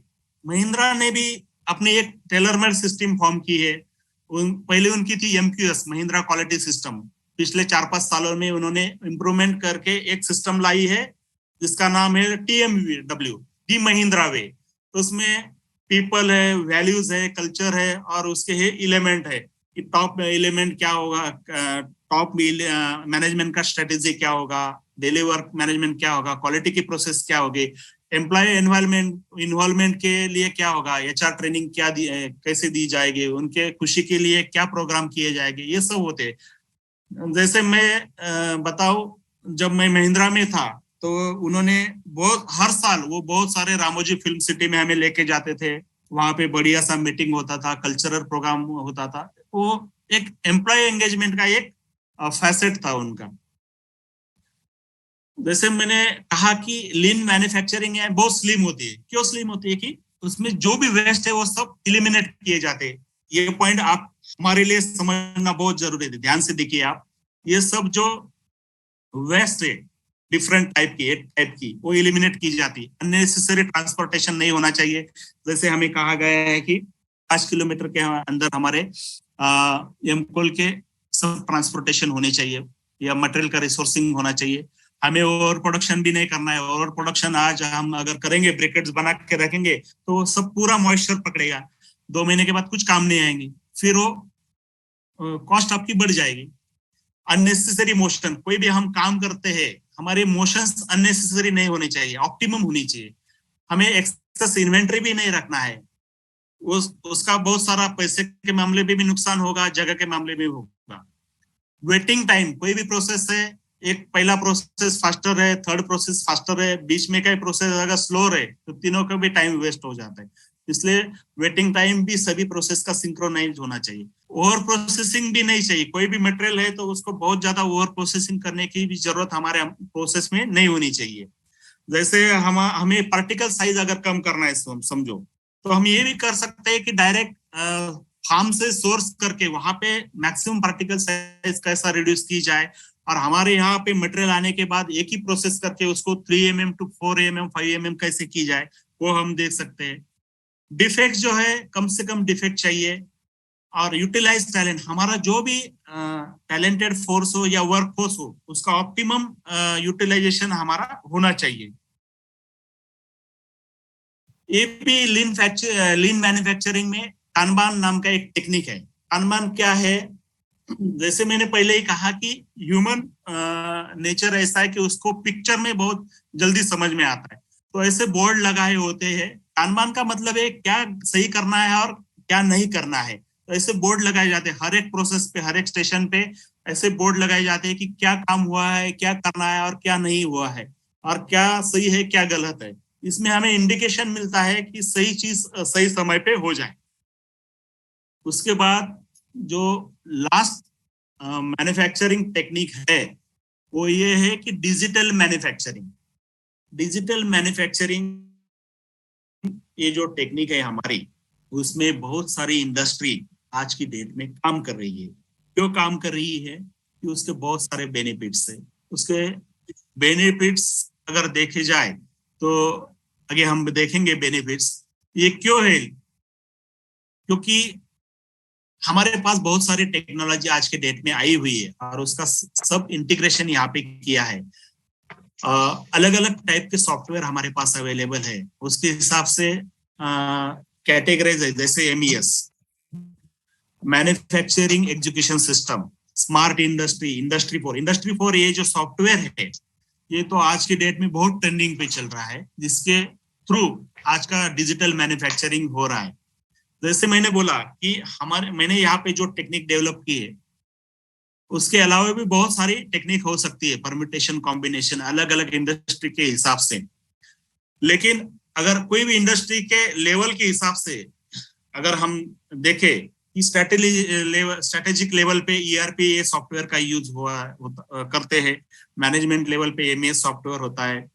महिंद्रा ने भी अपनी एक टेलर मेड सिस्टम फॉर्म की है। पहले उनकी थी MQS, महिंद्रा क्वालिटी सिस्टम। पिछले 4-5 सालों में उन्होंने इम्प्रूवमेंट करके एक सिस्टम लाई है जिसका नाम है TMW, दी महिंद्रा वे। तो उसमें पीपल है, वैल्यूज है, कल्चर है, और उसके है एलिमेंट है कि टॉप एलिमेंट क्या होगा, टॉप मैनेजमेंट का स्ट्रेटेजी क्या होगा, डेली वर्क मैनेजमेंट क्या होगा, क्वालिटी की प्रोसेस क्या होगी, एम्प्लॉय इन्वॉल्वमेंट के लिए क्या होगा, HR ट्रेनिंग क्या कैसे दी जाएगी, उनके खुशी के लिए क्या प्रोग्राम किए जाएंगे, ये सब होते। जैसे मैं बताऊं, जब मैं महिंद्रा में था तो उन्होंने हर साल वो बहुत सारे रामोजी फिल्म सिटी में हमें लेके जाते थे। वहां पे बढ़िया सा मीटिंग होता था, कल्चरल प्रोग्राम होता था। वो एक एम्प्लॉय एंगेजमेंट का एक फैसेट था उनका। जैसे मैंने कहा कि लीन मैन्युफैक्चरिंग है, बहुत स्लिम होती है। क्यों स्लिम होती है? कि उसमें जो भी वेस्ट है वो सब इलिमिनेट किए जाते हैं। ये पॉइंट आप हमारे लिए समझना बहुत जरूरी है, ध्यान से देखिए आप। ये सब जो वेस्ट है डिफरेंट टाइप की वो एलिमिनेट की जाती है। अननेसेसरी ट्रांसपोर्टेशन नहीं होना चाहिए। जैसे हमें कहा गया है कि 5 किलोमीटर के अंदर हमारे एमकोल के सब ट्रांसपोर्टेशन होने चाहिए, या मटेरियल का रिसोर्सिंग होना चाहिए। हमें ओवर प्रोडक्शन भी नहीं करना है। ओवर प्रोडक्शन आज हम अगर करेंगे, ब्रिकेट्स बना के रखेंगे, तो सब पूरा मॉइस्चर पकड़ेगा, 2 महीने के बाद कुछ काम नहीं आएंगे, फिर वो कॉस्ट आपकी बढ़ जाएगी। अननेसेसरी मोशन, कोई भी हम काम करते हैं, हमारे इमोशंस अननेसेसरी नहीं होने चाहिए, ऑप्टिमम होनी चाहिए। हमें एक्सेस इन्वेंटरी भी नहीं रखना है, उसका बहुत सारा पैसे के मामले में भी नुकसान होगा, जगह के मामले में होगा। वेटिंग टाइम, कोई भी प्रोसेस है, एक पहला प्रोसेस फास्टर है, थर्ड प्रोसेस फास्टर है, बीच में का प्रोसेस अगर स्लो है तो तीनों का भी टाइम वेस्ट हो जाता है। इसलिए वेटिंग टाइम भी सभी प्रोसेस का सिंक्रोनाइज होना चाहिए। ओवर प्रोसेसिंग भी नहीं चाहिए, कोई भी मटेरियल है तो उसको बहुत ज्यादा ओवर प्रोसेसिंग करने की भी जरूरत हमारे प्रोसेस में नहीं होनी चाहिए। जैसे हमें पार्टिकल साइज अगर कम करना है समझो, तो हम ये भी कर सकते हैं कि डायरेक्ट फार्म से सोर्स करके वहां पे मैक्सिमम पार्टिकल साइज कैसा रिड्यूस की जाए, और हमारे यहाँ पे मटेरियल आने के बाद एक ही प्रोसेस करके उसको 3 mm to 4 mm 5 mm कैसे की जाए, वो हम देख सकते हैं। डिफेक्ट जो है, कम से कम डिफेक्ट चाहिए। और यूटिलाइज टैलेंट, हमारा जो भी टैलेंटेड फोर्स हो या वर्क फोर्स हो, उसका ऑप्टिमम यूटिलाइजेशन हमारा होना चाहिए। ये भी लीन मैन्युफैक्चरिंग में कानबान नाम का एक टेक्निक है। कानबान क्या है? जैसे मैंने पहले ही कहा कि ह्यूमन नेचर ऐसा है कि उसको पिक्चर में बहुत जल्दी समझ में आता है, तो ऐसे बोर्ड लगाए होते हैं। कानबान का मतलब है क्या सही करना है और क्या नहीं करना है, तो ऐसे बोर्ड लगाए जाते हैं हर एक प्रोसेस पे, हर एक स्टेशन पे ऐसे बोर्ड लगाए जाते हैं कि क्या काम हुआ है, क्या करना है और क्या नहीं हुआ है, और क्या सही है क्या गलत है। इसमें हमें इंडिकेशन मिलता है कि सही चीज सही समय पे हो जाए। उसके बाद जो लास्ट मैन्युफैक्चरिंग टेक्निक है वो ये है कि डिजिटल मैन्युफैक्चरिंग। डिजिटल मैन्युफैक्चरिंग ये जो टेक्निक है हमारी, उसमें बहुत सारी इंडस्ट्री आज की डेट में काम कर रही है। क्यों काम कर रही है? कि उसके बहुत सारे बेनिफिट्स है। उसके बेनिफिट्स अगर देखे जाए तो आगे हम देखेंगे बेनिफिट्स। ये क्यों है? क्योंकि हमारे पास बहुत सारी टेक्नोलॉजी आज के डेट में आई हुई है और उसका सब इंटीग्रेशन यहाँ पे किया है। अलग अलग टाइप के सॉफ्टवेयर हमारे पास अवेलेबल है, उसके हिसाब से कैटेगराइज है। जैसे MES, manufacturing education system, smart industry, industry 4 ये जो सॉफ्टवेयर है, ये तो आज के डेट में बहुत ट्रेंडिंग पे चल रहा है, जिसके थ्रू आज का डिजिटल मैन्युफैक्चरिंग हो रहा है। जैसे मैंने बोला कि मैंने यहाँ पे जो टेक्निक डेवलप की है, उसके अलावा भी बहुत सारी टेक्निक हो सकती है, परम्यूटेशन, कॉम्बिनेशन, अलग अलग इंडस्ट्री के हिसाब से। लेकिन अगर कोई भी इंडस्ट्री के लेवल के हिसाब से अगर हम देखें कि स्ट्रेटेजिक लेवल पे ERP सॉफ्टवेयर का यूज करते हैं, मैनेजमेंट लेवल पे MES सॉफ्टवेयर होता है,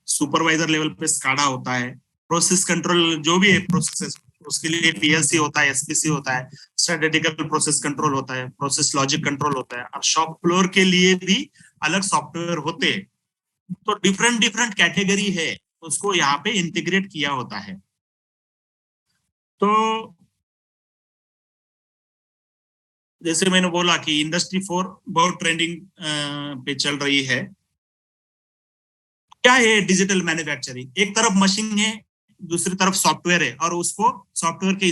सुपरवाइजर लेवल पे SCADA होता है, प्रोसेस कंट्रोल जो भी है प्रोसेस, उसके लिए PLC होता है, SPC होता है, स्ट्रेटेजिकल प्रोसेस कंट्रोल होता है, प्रोसेस लॉजिक कंट्रोल होता है, और शॉप फ्लोर के लिए भी अलग सॉफ्टवेयर होते हैं। तो डिफरेंट कैटेगरी है, उसको यहाँ पे इंटीग्रेट किया होता है। तो जैसे मैंने बोला कि इंडस्ट्री 4 बहुत ट्रेंडिंग पे चल रही है। क्या है डिजिटल मैन्युफैक्चरिंग? एक तरफ मशीन है, दूसरी तरफ सॉफ्टवेयर है, और उसको सॉफ्टवेयर के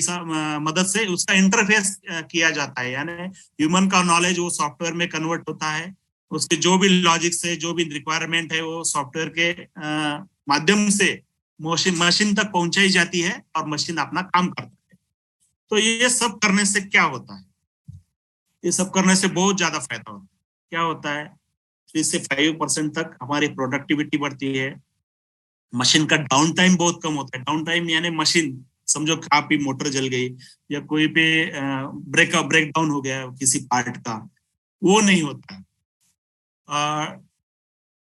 मदद से उसका इंटरफेस किया जाता है, यानी ह्यूमन का नॉलेज वो सॉफ्टवेयर में कन्वर्ट होता है। उसके जो भी लॉजिक से जो भी रिक्वायरमेंट है वो सॉफ्टवेयर के माध्यम से मशीन तक पहुंचाई जाती है और मशीन अपना काम करता है। तो ये सब करने से क्या होता है? ये सब करने से बहुत ज्यादा फायदा होता है। क्या होता है? 3 से 5% तक हमारी प्रोडक्टिविटी बढ़ती है। मशीन का डाउन टाइम बहुत कम होता है। डाउन टाइम यानी मशीन समझो काफी मोटर जल गई या कोई पे ब्रेक डाउन हो गया किसी पार्ट का, वो नहीं होता है।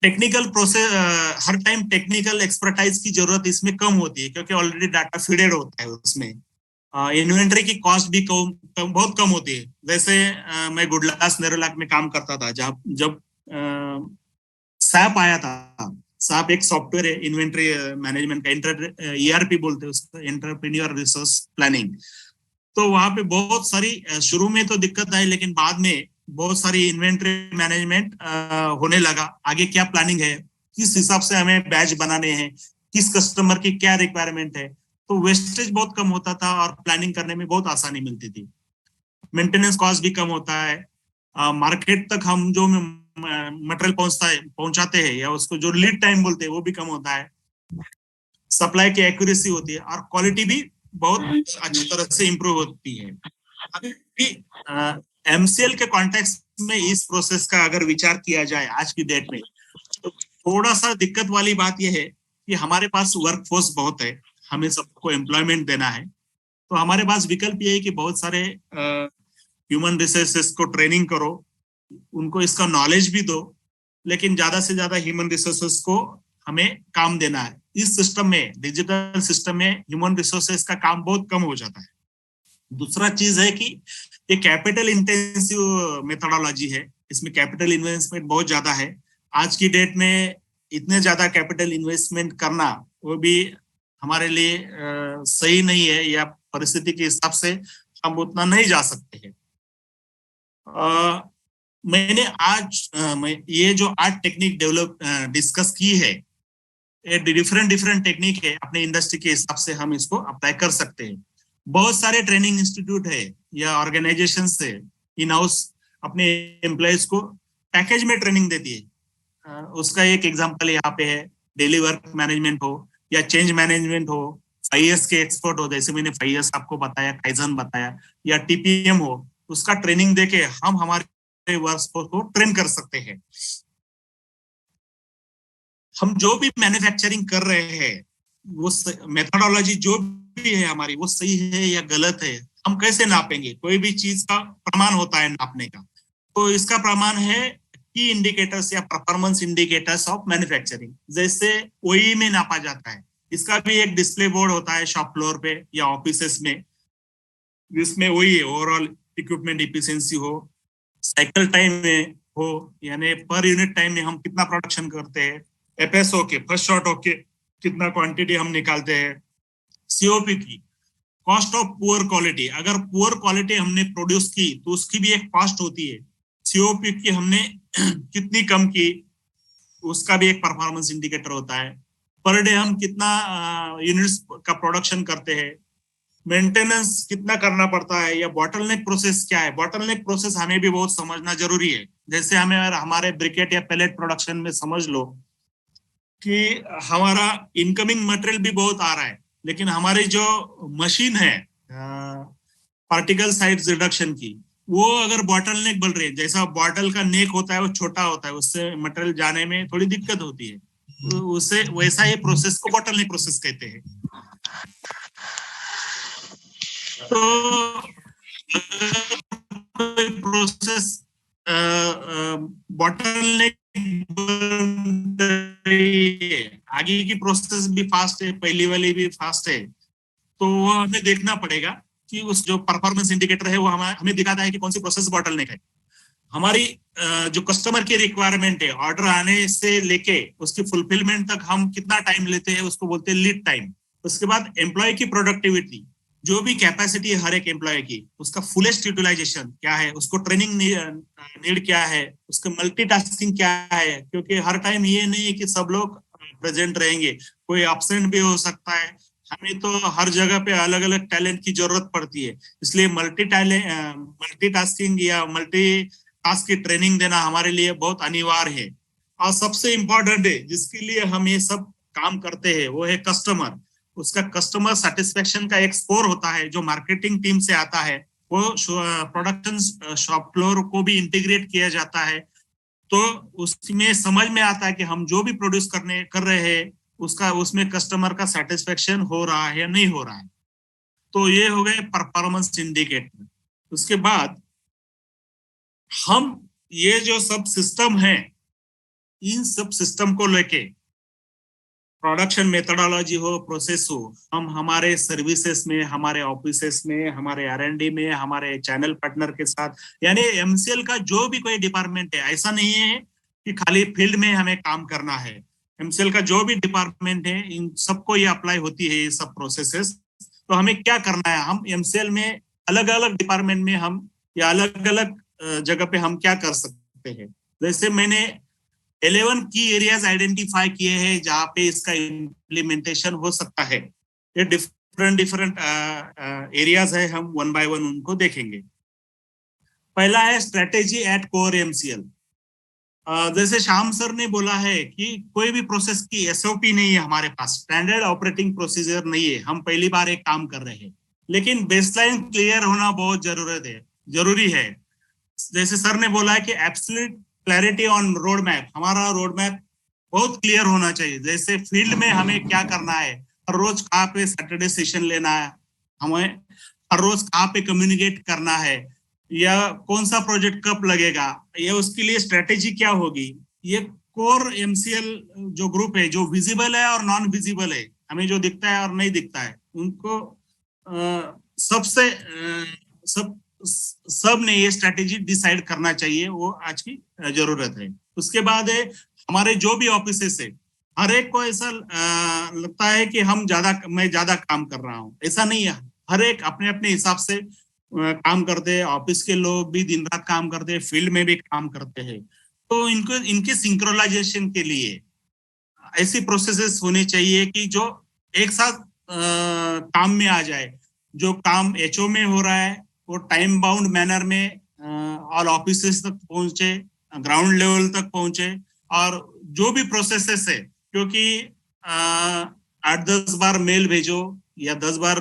टेक्निकल प्रोसेस, हर टाइम टेक्निकल एक्सपर्टाइज की जरूरत इसमें कम होती है, क्योंकि ऑलरेडी डाटा फीडेड होता है उसमें। इन्वेंटरी की कॉस्ट भी बहुत कम होती है। जैसे मैं गुडलास नेरोलैक में काम करता था, जब SAP आया था। SAP एक सॉफ्टवेयर है इन्वेंट्री मैनेजमेंट का, ERP बोलते हैं उसको, एंटरप्रेन्योर रिसोर्स प्लानिंग। तो वहां पे बहुत सारी शुरू में तो दिक्कत आई, लेकिन बाद में बहुत सारी इन्वेंट्री मैनेजमेंट होने लगा। आगे क्या प्लानिंग है, किस हिसाब से हमें बैच बनाने हैं, किस कस्टमर की क्या रिक्वायरमेंट है, तो वेस्टेज बहुत कम होता था और प्लानिंग करने में बहुत आसानी मिलती थी। मेंटेनेंस कॉस्ट भी कम होता है। मार्केट तक हम जो मटेरियल पहुंचाते हैं, या उसको जो लीड टाइम बोलते हैं वो भी कम होता है, सप्लाई की एक्यूरेसी होती है और क्वालिटी भी बहुत अच्छी तरह से इंप्रूव होती है। अभी एमसीएल के कॉन्टेक्स्ट में इस प्रोसेस का अगर विचार किया जाए आज की डेट में, तो थोड़ा सा दिक्कत वाली बात यह है कि हमारे पास वर्कफोर्स बहुत है, हमें सबको एम्प्लॉयमेंट देना है, तो हमारे पास विकल्प ये है कि बहुत सारे ह्यूमन रिसोर्सेस को ट्रेनिंग करो, उनको इसका नॉलेज भी दो, लेकिन ज्यादा से ज्यादा ह्यूमन रिसोर्सेस को हमें काम देना है। इस सिस्टम में, डिजिटल सिस्टम में ह्यूमन रिसोर्सेस का काम बहुत कम हो जाता है। दूसरा चीज है कि ये कैपिटल इंटेंसिव मेथोडोलॉजी है, इसमें कैपिटल इन्वेस्टमेंट बहुत ज्यादा है। आज की डेट में इतने ज्यादा कैपिटल इन्वेस्टमेंट करना वो भी हमारे लिए सही नहीं है, या परिस्थिति के हिसाब से हम उतना नहीं जा सकते हैं। मैंने आज ये जो 8 टेक्निक डिस्कस की है, ये डिफरेंट टेक्निक है, अपने इंडस्ट्री के हिसाब से हम इसको अप्लाई कर सकते हैं। बहुत सारे ट्रेनिंग इंस्टीट्यूट है या ऑर्गेनाइजेशन से इन हाउस अपने एम्प्लॉयज को पैकेज में ट्रेनिंग देती है। उसका एक एग्जांपल यहाँ पे है, डेली वर्क मैनेजमेंट हो या चेंज मैनेजमेंट हो, 5 के एक्सपर्ट हो, जैसे मैंने 5 आपको बताया, काइजन बताया, या टीपीएम हो, उसका ट्रेनिंग देके हम हमारे वर्कफोर्स को ट्रेन कर सकते हैं। हम जो भी मैन्युफैक्चरिंग कर रहे हैं, वो मेथोडोलॉजी जो भी है हमारी, वो सही है या गलत है, हम कैसे नापेंगे? कोई भी चीज का प्रमाण होता है नापने का, तो इसका प्रमाण है की इंडिकेटर्स या परफॉर्मेंस इंडिकेटर्स ऑफ मैन्युफैक्चरिंग, जैसे ओई में नापा जाता है। इसका भी एक डिस्प्ले बोर्ड होता है शॉप फ्लोर पे या ऑफिसेस में, जिसमें वही है ओवरऑल इक्विपमेंट इफिशिएंसी हो, साइकिल टाइम में हो, यानी पर यूनिट टाइम में हम कितना प्रोडक्शन करते हैं, एफएसओ के फर्स्ट शॉट होके कितना क्वांटिटी हम निकालते हैं, सीओपी की कॉस्ट ऑफ पुअर क्वालिटी, अगर पुअर क्वालिटी हमने प्रोड्यूस की तो उसकी भी एक कॉस्ट होती है, सीओपी की हमने कितनी कम की उसका भी एक परफॉर्मेंस इंडिकेटर होता है, पर डे हम कितना यूनिट्स का प्रोडक्शन करते हैं, मेंटेनेंस कितना करना पड़ता है, या बॉटलनेक प्रोसेस क्या है। बॉटलनेक प्रोसेस हमें भी बहुत समझना जरूरी है। जैसे हमें हमारे ब्रिकेट या पैलेट प्रोडक्शन में समझ लो कि हमारा इनकमिंग मटेरियल भी बहुत आ रहा है, लेकिन हमारी जो मशीन है पार्टिकल साइज रिडक्शन की, वो अगर बॉटल नेक बन रही है, जैसा बॉटल का नेक होता है वो छोटा होता है, उससे मटेरियल जाने में थोड़ी दिक्कत होती है, उससे वैसा ये प्रोसेस को बॉटल नेक प्रोसेस कहते हैं। तो प्रोसेस बॉटल नेक आगे की प्रोसेस भी फास्ट है, पहली वाली भी फास्ट है, तो वो हमें देखना पड़ेगा कि उस जो परफॉर्मेंस इंडिकेटर है वो हमें दिखाता है कि कौन सी प्रोसेस बॉटलनेक है। हमारी जो कस्टमर की रिक्वायरमेंट है, ऑर्डर आने से लेके उसकी फुलफिलमेंट तक हम कितना टाइम लेते हैं, उसको बोलते हैं लीड टाइम। उसके बाद एम्प्लॉय की प्रोडक्टिविटी, जो भी कैपेसिटी है हर एक एम्प्लॉय की, उसका फुलेस्ट यूटिलाइजेशन क्या है, उसको ट्रेनिंग नीड क्या है, उसका मल्टीटास्किंग क्या है, क्योंकि हर टाइम ये नहीं है कि सब लोग प्रेजेंट रहेंगे, कोई एब्सेंट भी हो सकता है। हमें तो हर जगह पे अलग अलग टैलेंट की जरूरत पड़ती है, इसलिए मल्टीटास्किंग या मल्टी टास्क की ट्रेनिंग देना हमारे लिए बहुत अनिवार्य है। और सबसे इम्पोर्टेंट है जिसके लिए हम ये सब काम करते हैं, वो है कस्टमर। उसका कस्टमर सेटिस्फेक्शन का एक स्कोर होता है जो मार्केटिंग टीम से आता है, वो प्रोडक्शन शॉप फ्लोर को भी इंटीग्रेट किया जाता है, तो उसमें समझ में आता है कि हम जो भी प्रोड्यूस कर रहे हैं उसका उसमें कस्टमर का सेटिस्फेक्शन हो रहा है या नहीं हो रहा है। तो ये हो गए परफॉर्मेंस इंडिकेटर। उसके बाद हम ये जो सब सिस्टम है, इन सब सिस्टम को लेके प्रोडक्शन मेथोडोलॉजी हो, प्रोसेस हो, हम हमारे सर्विसेज में, हमारे ऑफिसेस में, हमारे R&D में, हमारे चैनल पार्टनर के साथ, यानी एमसीएल का जो भी कोई डिपार्टमेंट है, ऐसा नहीं है कि खाली फील्ड में हमें काम करना है। एमसीएल का जो भी डिपार्टमेंट है, इन सबको ये अप्लाई होती है ये सब प्रोसेसेस। तो हमें क्या करना है, हम एमसीएल में अलग अलग डिपार्टमेंट में हम या अलग अलग जगह पे हम क्या कर सकते हैं। जैसे मैंने 11 की एरियाज आइडेंटिफाई किए हैं जहां पे इसका इम्प्लीमेंटेशन हो सकता है। ये डिफरेंट एरियाज है, हम वन बाय वन उनको देखेंगे। पहला है स्ट्रेटेजी एट कोर एमसीएल। जैसे श्याम सर ने बोला है कि कोई भी प्रोसेस की एसओपी नहीं है हमारे पास, स्टैंडर्ड ऑपरेटिंग प्रोसीजर नहीं है, हम पहली बार एक काम कर रहे हैं, लेकिन बेसलाइन क्लियर होना बहुत जरूरी है। जैसे सर ने बोला है कि absolute clarity on road map, हमारा रोड मैप बहुत क्लियर होना चाहिए। जैसे फील्ड में हमें क्या करना है, हर रोज कहाँ पे सैटरडे सेशन लेना है, हमें हर रोज कहाँ पे कम्युनिकेट करना है, या कौन सा प्रोजेक्ट कब लगेगा, या उसके लिए स्ट्रेटेजी क्या होगी। ये कोर एमसीएल जो ग्रुप है, जो विजिबल है और नॉन विजिबल है, हमें जो दिखता है और नहीं दिखता है, उनको सबसे सब ने ये स्ट्रेटेजी डिसाइड करना चाहिए, वो आज की जरूरत है। उसके बाद है हमारे जो भी ऑफिसेस है, हर एक को ऐसा लगता है कि मैं ज्यादा काम कर रहा हूँ, ऐसा नहीं है। हर एक अपने अपने हिसाब से काम करते हैं, ऑफिस के लोग भी दिन रात काम करते हैं, फील्ड में भी काम करते हैं। तो इनके सिंक्रोनाइजेशन के लिए ऐसी प्रोसेसेस होनी चाहिए कि जो एक साथ काम में आ जाए। जो काम एचओ में हो रहा है वो टाइम बाउंड मैनर में ऑल ऑफिसेस तक पहुंचे, ग्राउंड लेवल तक पहुंचे, और जो भी प्रोसेसेस है, क्योंकि 8-10 बार मेल भेजो या 10 बार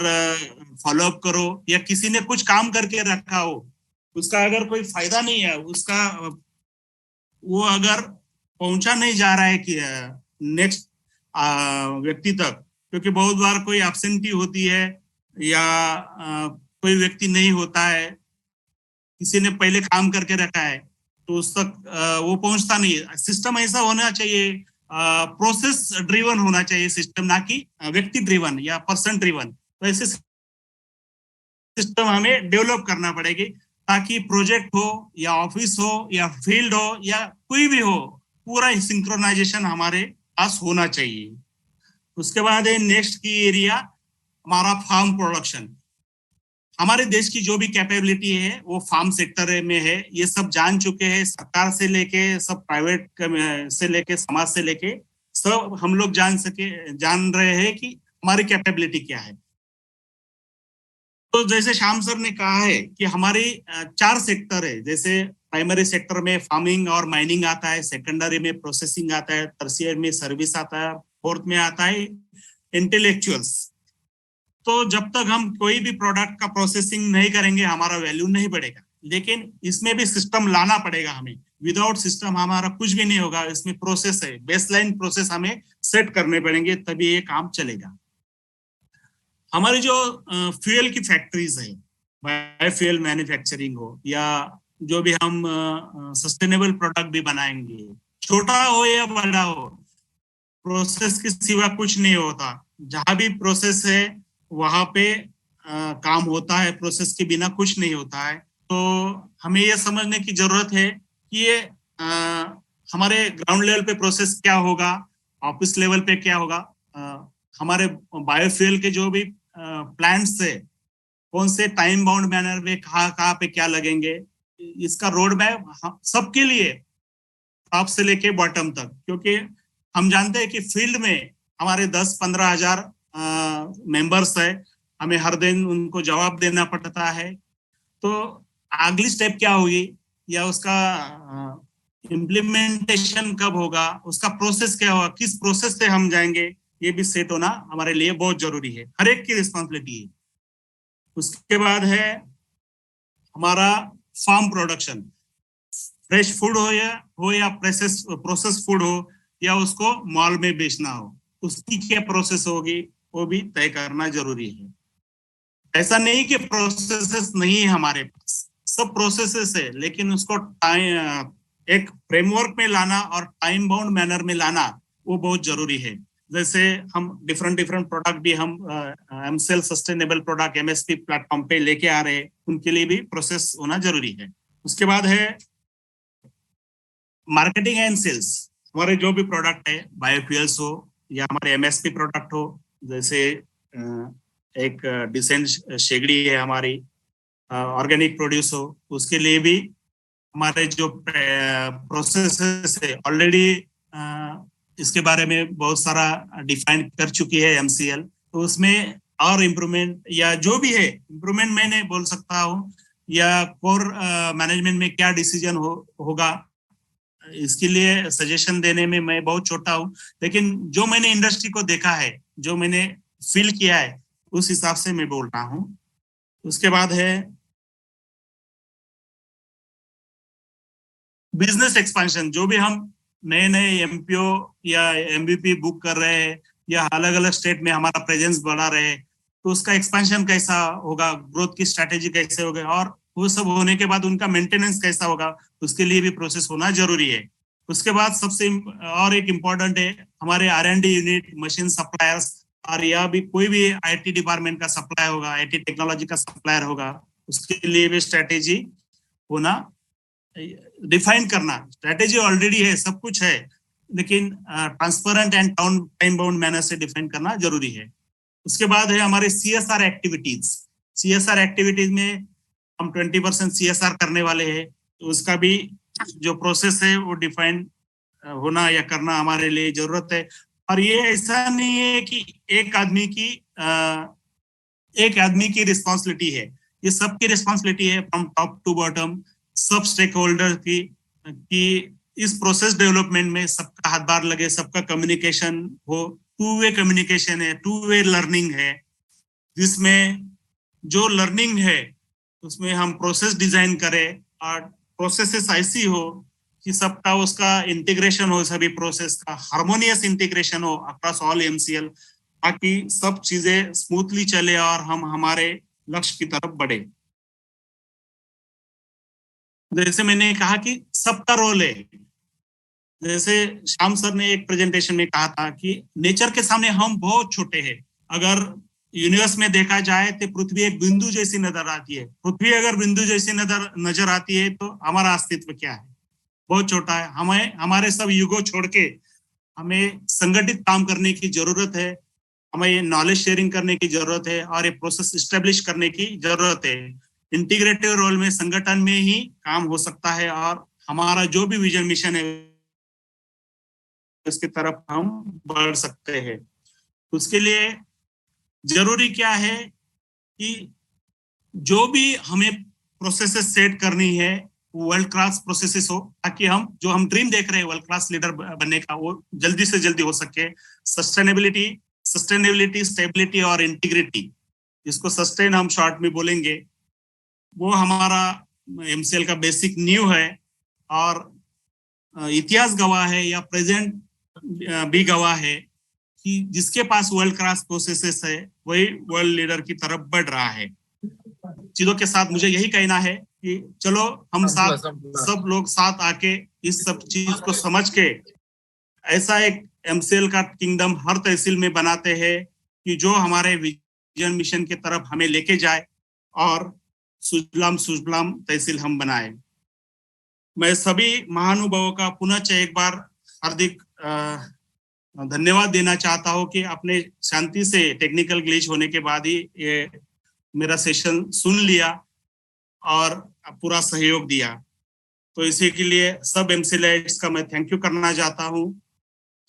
फॉलो अप करो, या किसी ने कुछ काम करके रखा हो, उसका अगर कोई फायदा नहीं है, उसका वो अगर पहुंचा नहीं जा रहा है कि नेक्स्ट व्यक्ति तक, क्योंकि बहुत बार कोई एब्सेंटी होती है या कोई व्यक्ति नहीं होता है, किसी ने पहले काम करके रखा है, तो उस तक वो पहुंचता नहीं है। सिस्टम ऐसा होना चाहिए, प्रोसेस ड्रिवन होना चाहिए सिस्टम, ना कि व्यक्ति ड्रिवन या पर्सन ड्रिवन। तो ऐसे सिस्टम हमें डेवलप करना पड़ेगी, ताकि प्रोजेक्ट हो या ऑफिस हो या फील्ड हो या कोई भी हो, पूरा सिंक्रोनाइजेशन हमारे पास होना चाहिए। उसके बाद है नेक्स्ट की एरिया हमारा फार्म प्रोडक्शन। हमारे देश की जो भी कैपेबिलिटी है वो फार्म सेक्टर में है, ये सब जान चुके हैं, सरकार से लेके सब प्राइवेट से लेके समाज से लेके सब हम लोग जान रहे हैं कि हमारी कैपेबिलिटी क्या है। तो जैसे श्याम सर ने कहा है कि हमारी 4 सेक्टर है, जैसे प्राइमरी सेक्टर में फार्मिंग और माइनिंग आता है, सेकेंडरी में प्रोसेसिंग आता है, टर्शियरी में सर्विस आता है, फोर्थ में आता है इंटेलेक्चुअल्स। तो जब तक हम कोई भी प्रोडक्ट का प्रोसेसिंग नहीं करेंगे हमारा वैल्यू नहीं बढ़ेगा, लेकिन इसमें भी सिस्टम लाना पड़ेगा हमें। विदाउट सिस्टम हमारा कुछ भी नहीं होगा। इसमें प्रोसेस है, बेसलाइन प्रोसेस हमें सेट करने पड़ेंगे, तभी ये काम चलेगा। हमारी जो फ्यूल की फैक्ट्रीज है, बायोफ्यूल मैन्युफैक्चरिंग हो या जो भी हम सस्टेनेबल प्रोडक्ट भी बनाएंगे, छोटा हो या बड़ा हो, प्रोसेस के सिवा कुछ नहीं होता। जहां भी प्रोसेस है वहां पे काम होता है, प्रोसेस के बिना कुछ नहीं होता है। तो हमें ये समझने की जरूरत है कि ये हमारे ग्राउंड लेवल पे प्रोसेस क्या होगा, ऑफिस लेवल पे क्या होगा, हमारे बायोफ्यूल के जो भी प्लांट्स है कौन से टाइम बाउंड मैनर में कहाँ पे क्या लगेंगे, इसका रोड मैप सबके लिए, टॉप से लेके बॉटम तक। क्योंकि हम जानते हैं कि फील्ड में हमारे 10-15 हजार मेंबर्स है, हमें हर दिन उनको जवाब देना पड़ता है। तो अगली स्टेप क्या होगी या उसका इम्प्लीमेंटेशन कब होगा, उसका प्रोसेस क्या होगा, किस प्रोसेस से हम जाएंगे, ये भी सेट होना हमारे लिए बहुत जरूरी है, हर एक की रिस्पॉन्सिबिलिटी है। उसके बाद है हमारा फार्म प्रोडक्शन। फ्रेश फूड हो या प्रोसेस फूड हो या उसको मॉल में बेचना हो, उसकी क्या प्रोसेस होगी वो भी तय करना जरूरी है। ऐसा नहीं कि प्रोसेसेस नहीं है हमारे पास, सब प्रोसेसेस है, लेकिन उसको एक फ्रेमवर्क में लाना और टाइम बाउंड मैनर में लाना वो बहुत जरूरी है। जैसे हम डिफरेंट प्रोडक्ट भी हम MCL sustainable product MSP platform पे लेके आ रहे हैं, उनके लिए भी प्रोसेस होना जरूरी है। उसके बाद है मार्केटिंग एंड सेल्स। हमारे जो भी प्रोडक्ट है, बायोफ्यूल्स हो या हमारे एमएसपी प्रोडक्ट हो, जैसे एक डिसेंट शेगड़ी है हमारी, ऑर्गेनिक प्रोड्यूस हो, उसके लिए भी हमारे जो प्रोसेस है ऑलरेडी इसके बारे में बहुत सारा डिफाइन कर चुकी है एमसीएल। तो उसमें और इम्प्रूवमेंट या जो भी है इम्प्रूवमेंट मैं नहीं बोल सकता हूँ, या कोर मैनेजमेंट में क्या डिसीजन होगा इसके लिए सजेशन देने में मैं बहुत छोटा हूँ, लेकिन जो मैंने इंडस्ट्री को देखा है, जो मैंने फील किया है, उस हिसाब से मैं बोल रहा हूँ। उसके बाद है बिजनेस एक्सपेंशन। जो भी हम नए नए एमपीओ या एमबीपी बुक कर रहे हैं या अलग अलग स्टेट में हमारा प्रेजेंस बढ़ा रहे हैं, तो उसका एक्सपेंशन कैसा होगा, ग्रोथ की स्ट्रैटेजी कैसे होगा, और वो सब होने के बाद उनका मेंटेनेंस कैसा होगा, उसके लिए भी प्रोसेस होना जरूरी है। उसके बाद सबसे और एक इम्पोर्टेंट है हमारे R&D यूनिट, मशीन सप्लायर्स, और या भी कोई भी IT डिपार्टमेंट का सप्लायर होगा, IT टेक्नोलॉजी का सप्लायर होगा, उसके लिए भी स्ट्रैटेजी होना, डिफाइन करना। स्ट्रैटेजी ऑलरेडी है, सब कुछ है, लेकिन transparent and time bound manner से डिफाइन करना जरूरी है। उसके बाद है हमारे CSR एक्टिविटीज। CSR एक्टिविटीज में हम 20% CSR करने वाले हैं, तो उसका भी जो प्रोसेस है वो डिफाइन होना या करना हमारे लिए जरूरत है। और ये ऐसा नहीं है कि एक आदमी की रिस्पॉन्सिबिलिटी है, ये सबकी रिस्पॉन्सिबिलिटी है, फ्रॉम टॉप टू बॉटम, सब स्टेक होल्डर की इस प्रोसेस डेवलपमेंट में सबका हाथभार लगे, सबका कम्युनिकेशन हो, टू वे कम्युनिकेशन है, टू वे लर्निंग है, जिसमें जो लर्निंग है उसमें हम प्रोसेस डिजाइन करें और प्रोसेसेस ऐसी हो कि सबका उसका इंटीग्रेशन हो, सभी प्रोसेस का हार्मोनियस इंटीग्रेशन हो अक्रॉस ऑल MCL, ताकि सब चीजें स्मूथली चले और हम हमारे लक्ष्य की तरफ बढ़े। जैसे मैंने कहा कि सबका रोल है, जैसे श्याम सर ने एक प्रेजेंटेशन में कहा था कि नेचर के सामने हम बहुत छोटे हैं। अगर यूनिवर्स में देखा जाए तो पृथ्वी एक बिंदु जैसी नजर आती है। पृथ्वी अगर बिंदु जैसी नजर आती है तो हमारा अस्तित्व क्या है, बहुत छोटा है। हमें हमारे सब युगों छोड़ के हमें संगठित काम करने की जरूरत है, हमें नॉलेज शेयरिंग करने की जरूरत है और ये प्रोसेस इस्टेब्लिश करने की जरूरत है। इंटीग्रेटिव रोल में संगठन में ही काम हो सकता है और हमारा जो भी विजन मिशन है उसकी तरफ हम बढ़ सकते हैं। उसके लिए जरूरी क्या है कि जो भी हमें प्रोसेसेस सेट करनी है वर्ल्ड क्लास प्रोसेसेस हो, ताकि हम ड्रीम देख रहे हैं वर्ल्ड क्लास लीडर बनने का, वो जल्दी से जल्दी हो सके। सस्टेनेबिलिटी, स्टेबिलिटी और इंटीग्रिटी, जिसको सस्टेन हम शॉर्ट में बोलेंगे, वो हमारा MCL का बेसिक नींव है। और इतिहास गवाह है या प्रेजेंट भी गवाह है कि जिसके पास वर्ल्ड क्लास प्रोसेसेस है वही वर्ल्ड लीडर की तरफ बढ़ रहा है। चीजों के साथ मुझे यही कहना है कि चलो हम सब लोग साथ आके इस सब चीज को समझ के ऐसा एक MCL का किंगडम हर तहसील में बनाते हैं कि जो हमारे विजन मिशन की तरफ हमें लेके जाए और सुजलाम तहसील हम बनाए। मैं सभी महानुभावों का पुनः एक बार हार्दिक धन्यवाद देना चाहता हूं कि आपने शांति से टेक्निकल ग्लिच होने के बाद ही ये मेरा सेशन सुन लिया और पूरा सहयोग दिया, तो इसी के लिए सब MCLites का मैं थैंक यू करना चाहता हूं।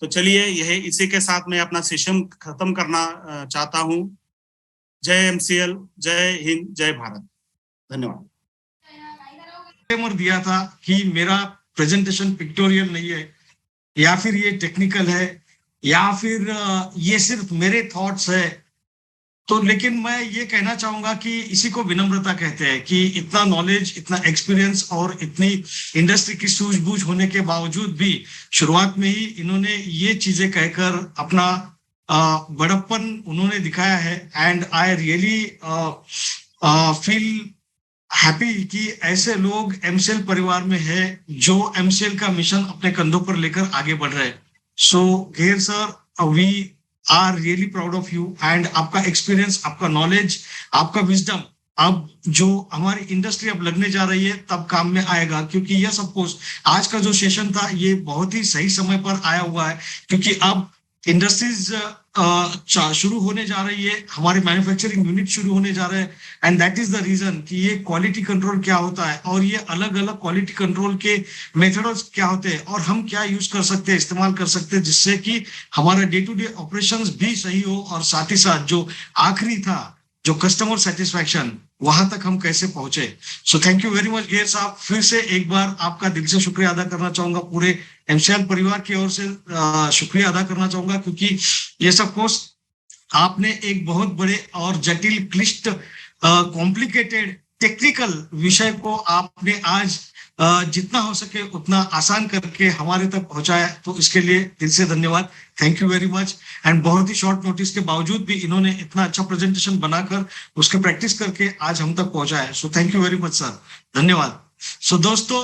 तो चलिए इसी के साथ मैं अपना सेशन खत्म करना चाहता हूं। जय MCL, जय हिंद, जय भारत। धन्यवाद। दिया था कि मेरा प्रेजेंटेशन पिक्टोरियल नहीं है या फिर ये टेक्निकल है या फिर ये सिर्फ मेरे थॉट्स है, तो लेकिन मैं ये कहना चाहूंगा कि इसी को विनम्रता कहते हैं कि इतना नॉलेज, इतना एक्सपीरियंस और इतनी इंडस्ट्री की सूझबूझ होने के बावजूद भी शुरुआत में ही इन्होंने ये चीजें कहकर अपना बड़प्पन उन्होंने दिखाया है। And I really feel happy कि ऐसे लोग MCL परिवार में है जो MCL का मिशन अपने कंधों पर लेकर आगे बढ़ रहे हैं। So Gher sir, we are really proud of you and आपका एक्सपीरियंस, आपका नॉलेज, आपका विजडम अब जो हमारी इंडस्ट्री अब लगने जा रही है तब काम में आएगा। क्योंकि यस ऑफ कोर्स आज का जो सेशन था ये बहुत ही सही समय पर आया हुआ है, क्योंकि अब इंडस्ट्रीज शुरू होने जा रही है, हमारे मैन्युफैक्चरिंग यूनिट शुरू होने जा रहे हैं। And that is the reason कि ये क्वालिटी कंट्रोल क्या होता है और ये अलग अलग क्वालिटी कंट्रोल के मेथड्स क्या होते हैं और हम क्या यूज कर सकते हैं, इस्तेमाल कर सकते हैं, जिससे कि हमारा डे टू डे ऑपरेशंस भी सही हो। और साथ ही साथ जो आखिरी था जो कस्टमर सेटिस्फैक्शन, वहां तक हम कैसे पहुंचे। So thank you very much गेर साहब। फिर से एक बार आपका दिल से शुक्रिया अदा करना चाहूंगा, पूरे एमसीएल परिवार की ओर से शुक्रिया अदा करना चाहूंगा, क्योंकि ये सब कोर्स आपने एक बहुत बड़े और जटिल, क्लिष्ट, कॉम्प्लिकेटेड, टेक्निकल विषय को आपने आज जितना हो सके उतना आसान करके हमारे तक पहुंचाया, तो इसके लिए दिल से धन्यवाद। Thank you very much. And बहुत ही शॉर्ट नोटिस के बावजूद भी इन्होंने इतना अच्छा प्रेजेंटेशन बनाकर उसके प्रैक्टिस करके आज हम तक पहुंचाया। So thank you very much sir, धन्यवाद। सो दोस्तों,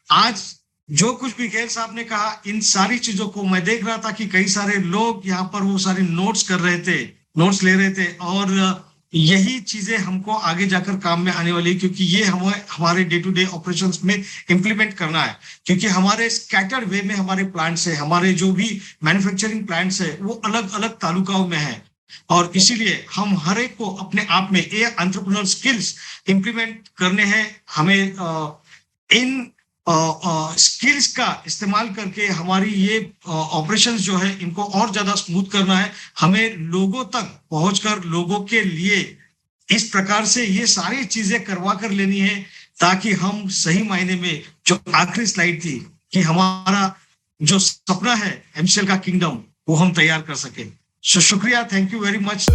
आज जो कुछ भी खेर साहब ने कहा, इन सारी चीजों को मैं देख रहा था कि कई सारे लोग यहाँ पर वो सारे नोट्स कर रहे थे, नोट्स ले रहे थे, और यही चीजें हमको आगे जाकर काम में आने वाली है, क्योंकि ये हमारे डे टू डे ऑपरेशंस में इंप्लीमेंट करना है। क्योंकि हमारे स्कैटर्ड वे में हमारे प्लांट्स है, हमारे जो भी मैन्युफैक्चरिंग प्लांट्स है वो अलग अलग तालुकाओं में है, और इसीलिए हम हर एक को अपने आप में ये एंटरप्रेन्योर स्किल्स इंप्लीमेंट करने हैं। हमें इन स्किल्स का इस्तेमाल करके हमारी ये ऑपरेशंस जो है इनको और ज्यादा स्मूथ करना है। हमें लोगों तक पहुंचकर लोगों के लिए इस प्रकार से ये सारी चीजें करवा कर लेनी है, ताकि हम सही मायने में, जो आखिरी स्लाइड थी, कि हमारा जो सपना है एमसीएल का किंगडम, वो हम तैयार कर सके। शुक्रिया, थैंक यू वेरी मच।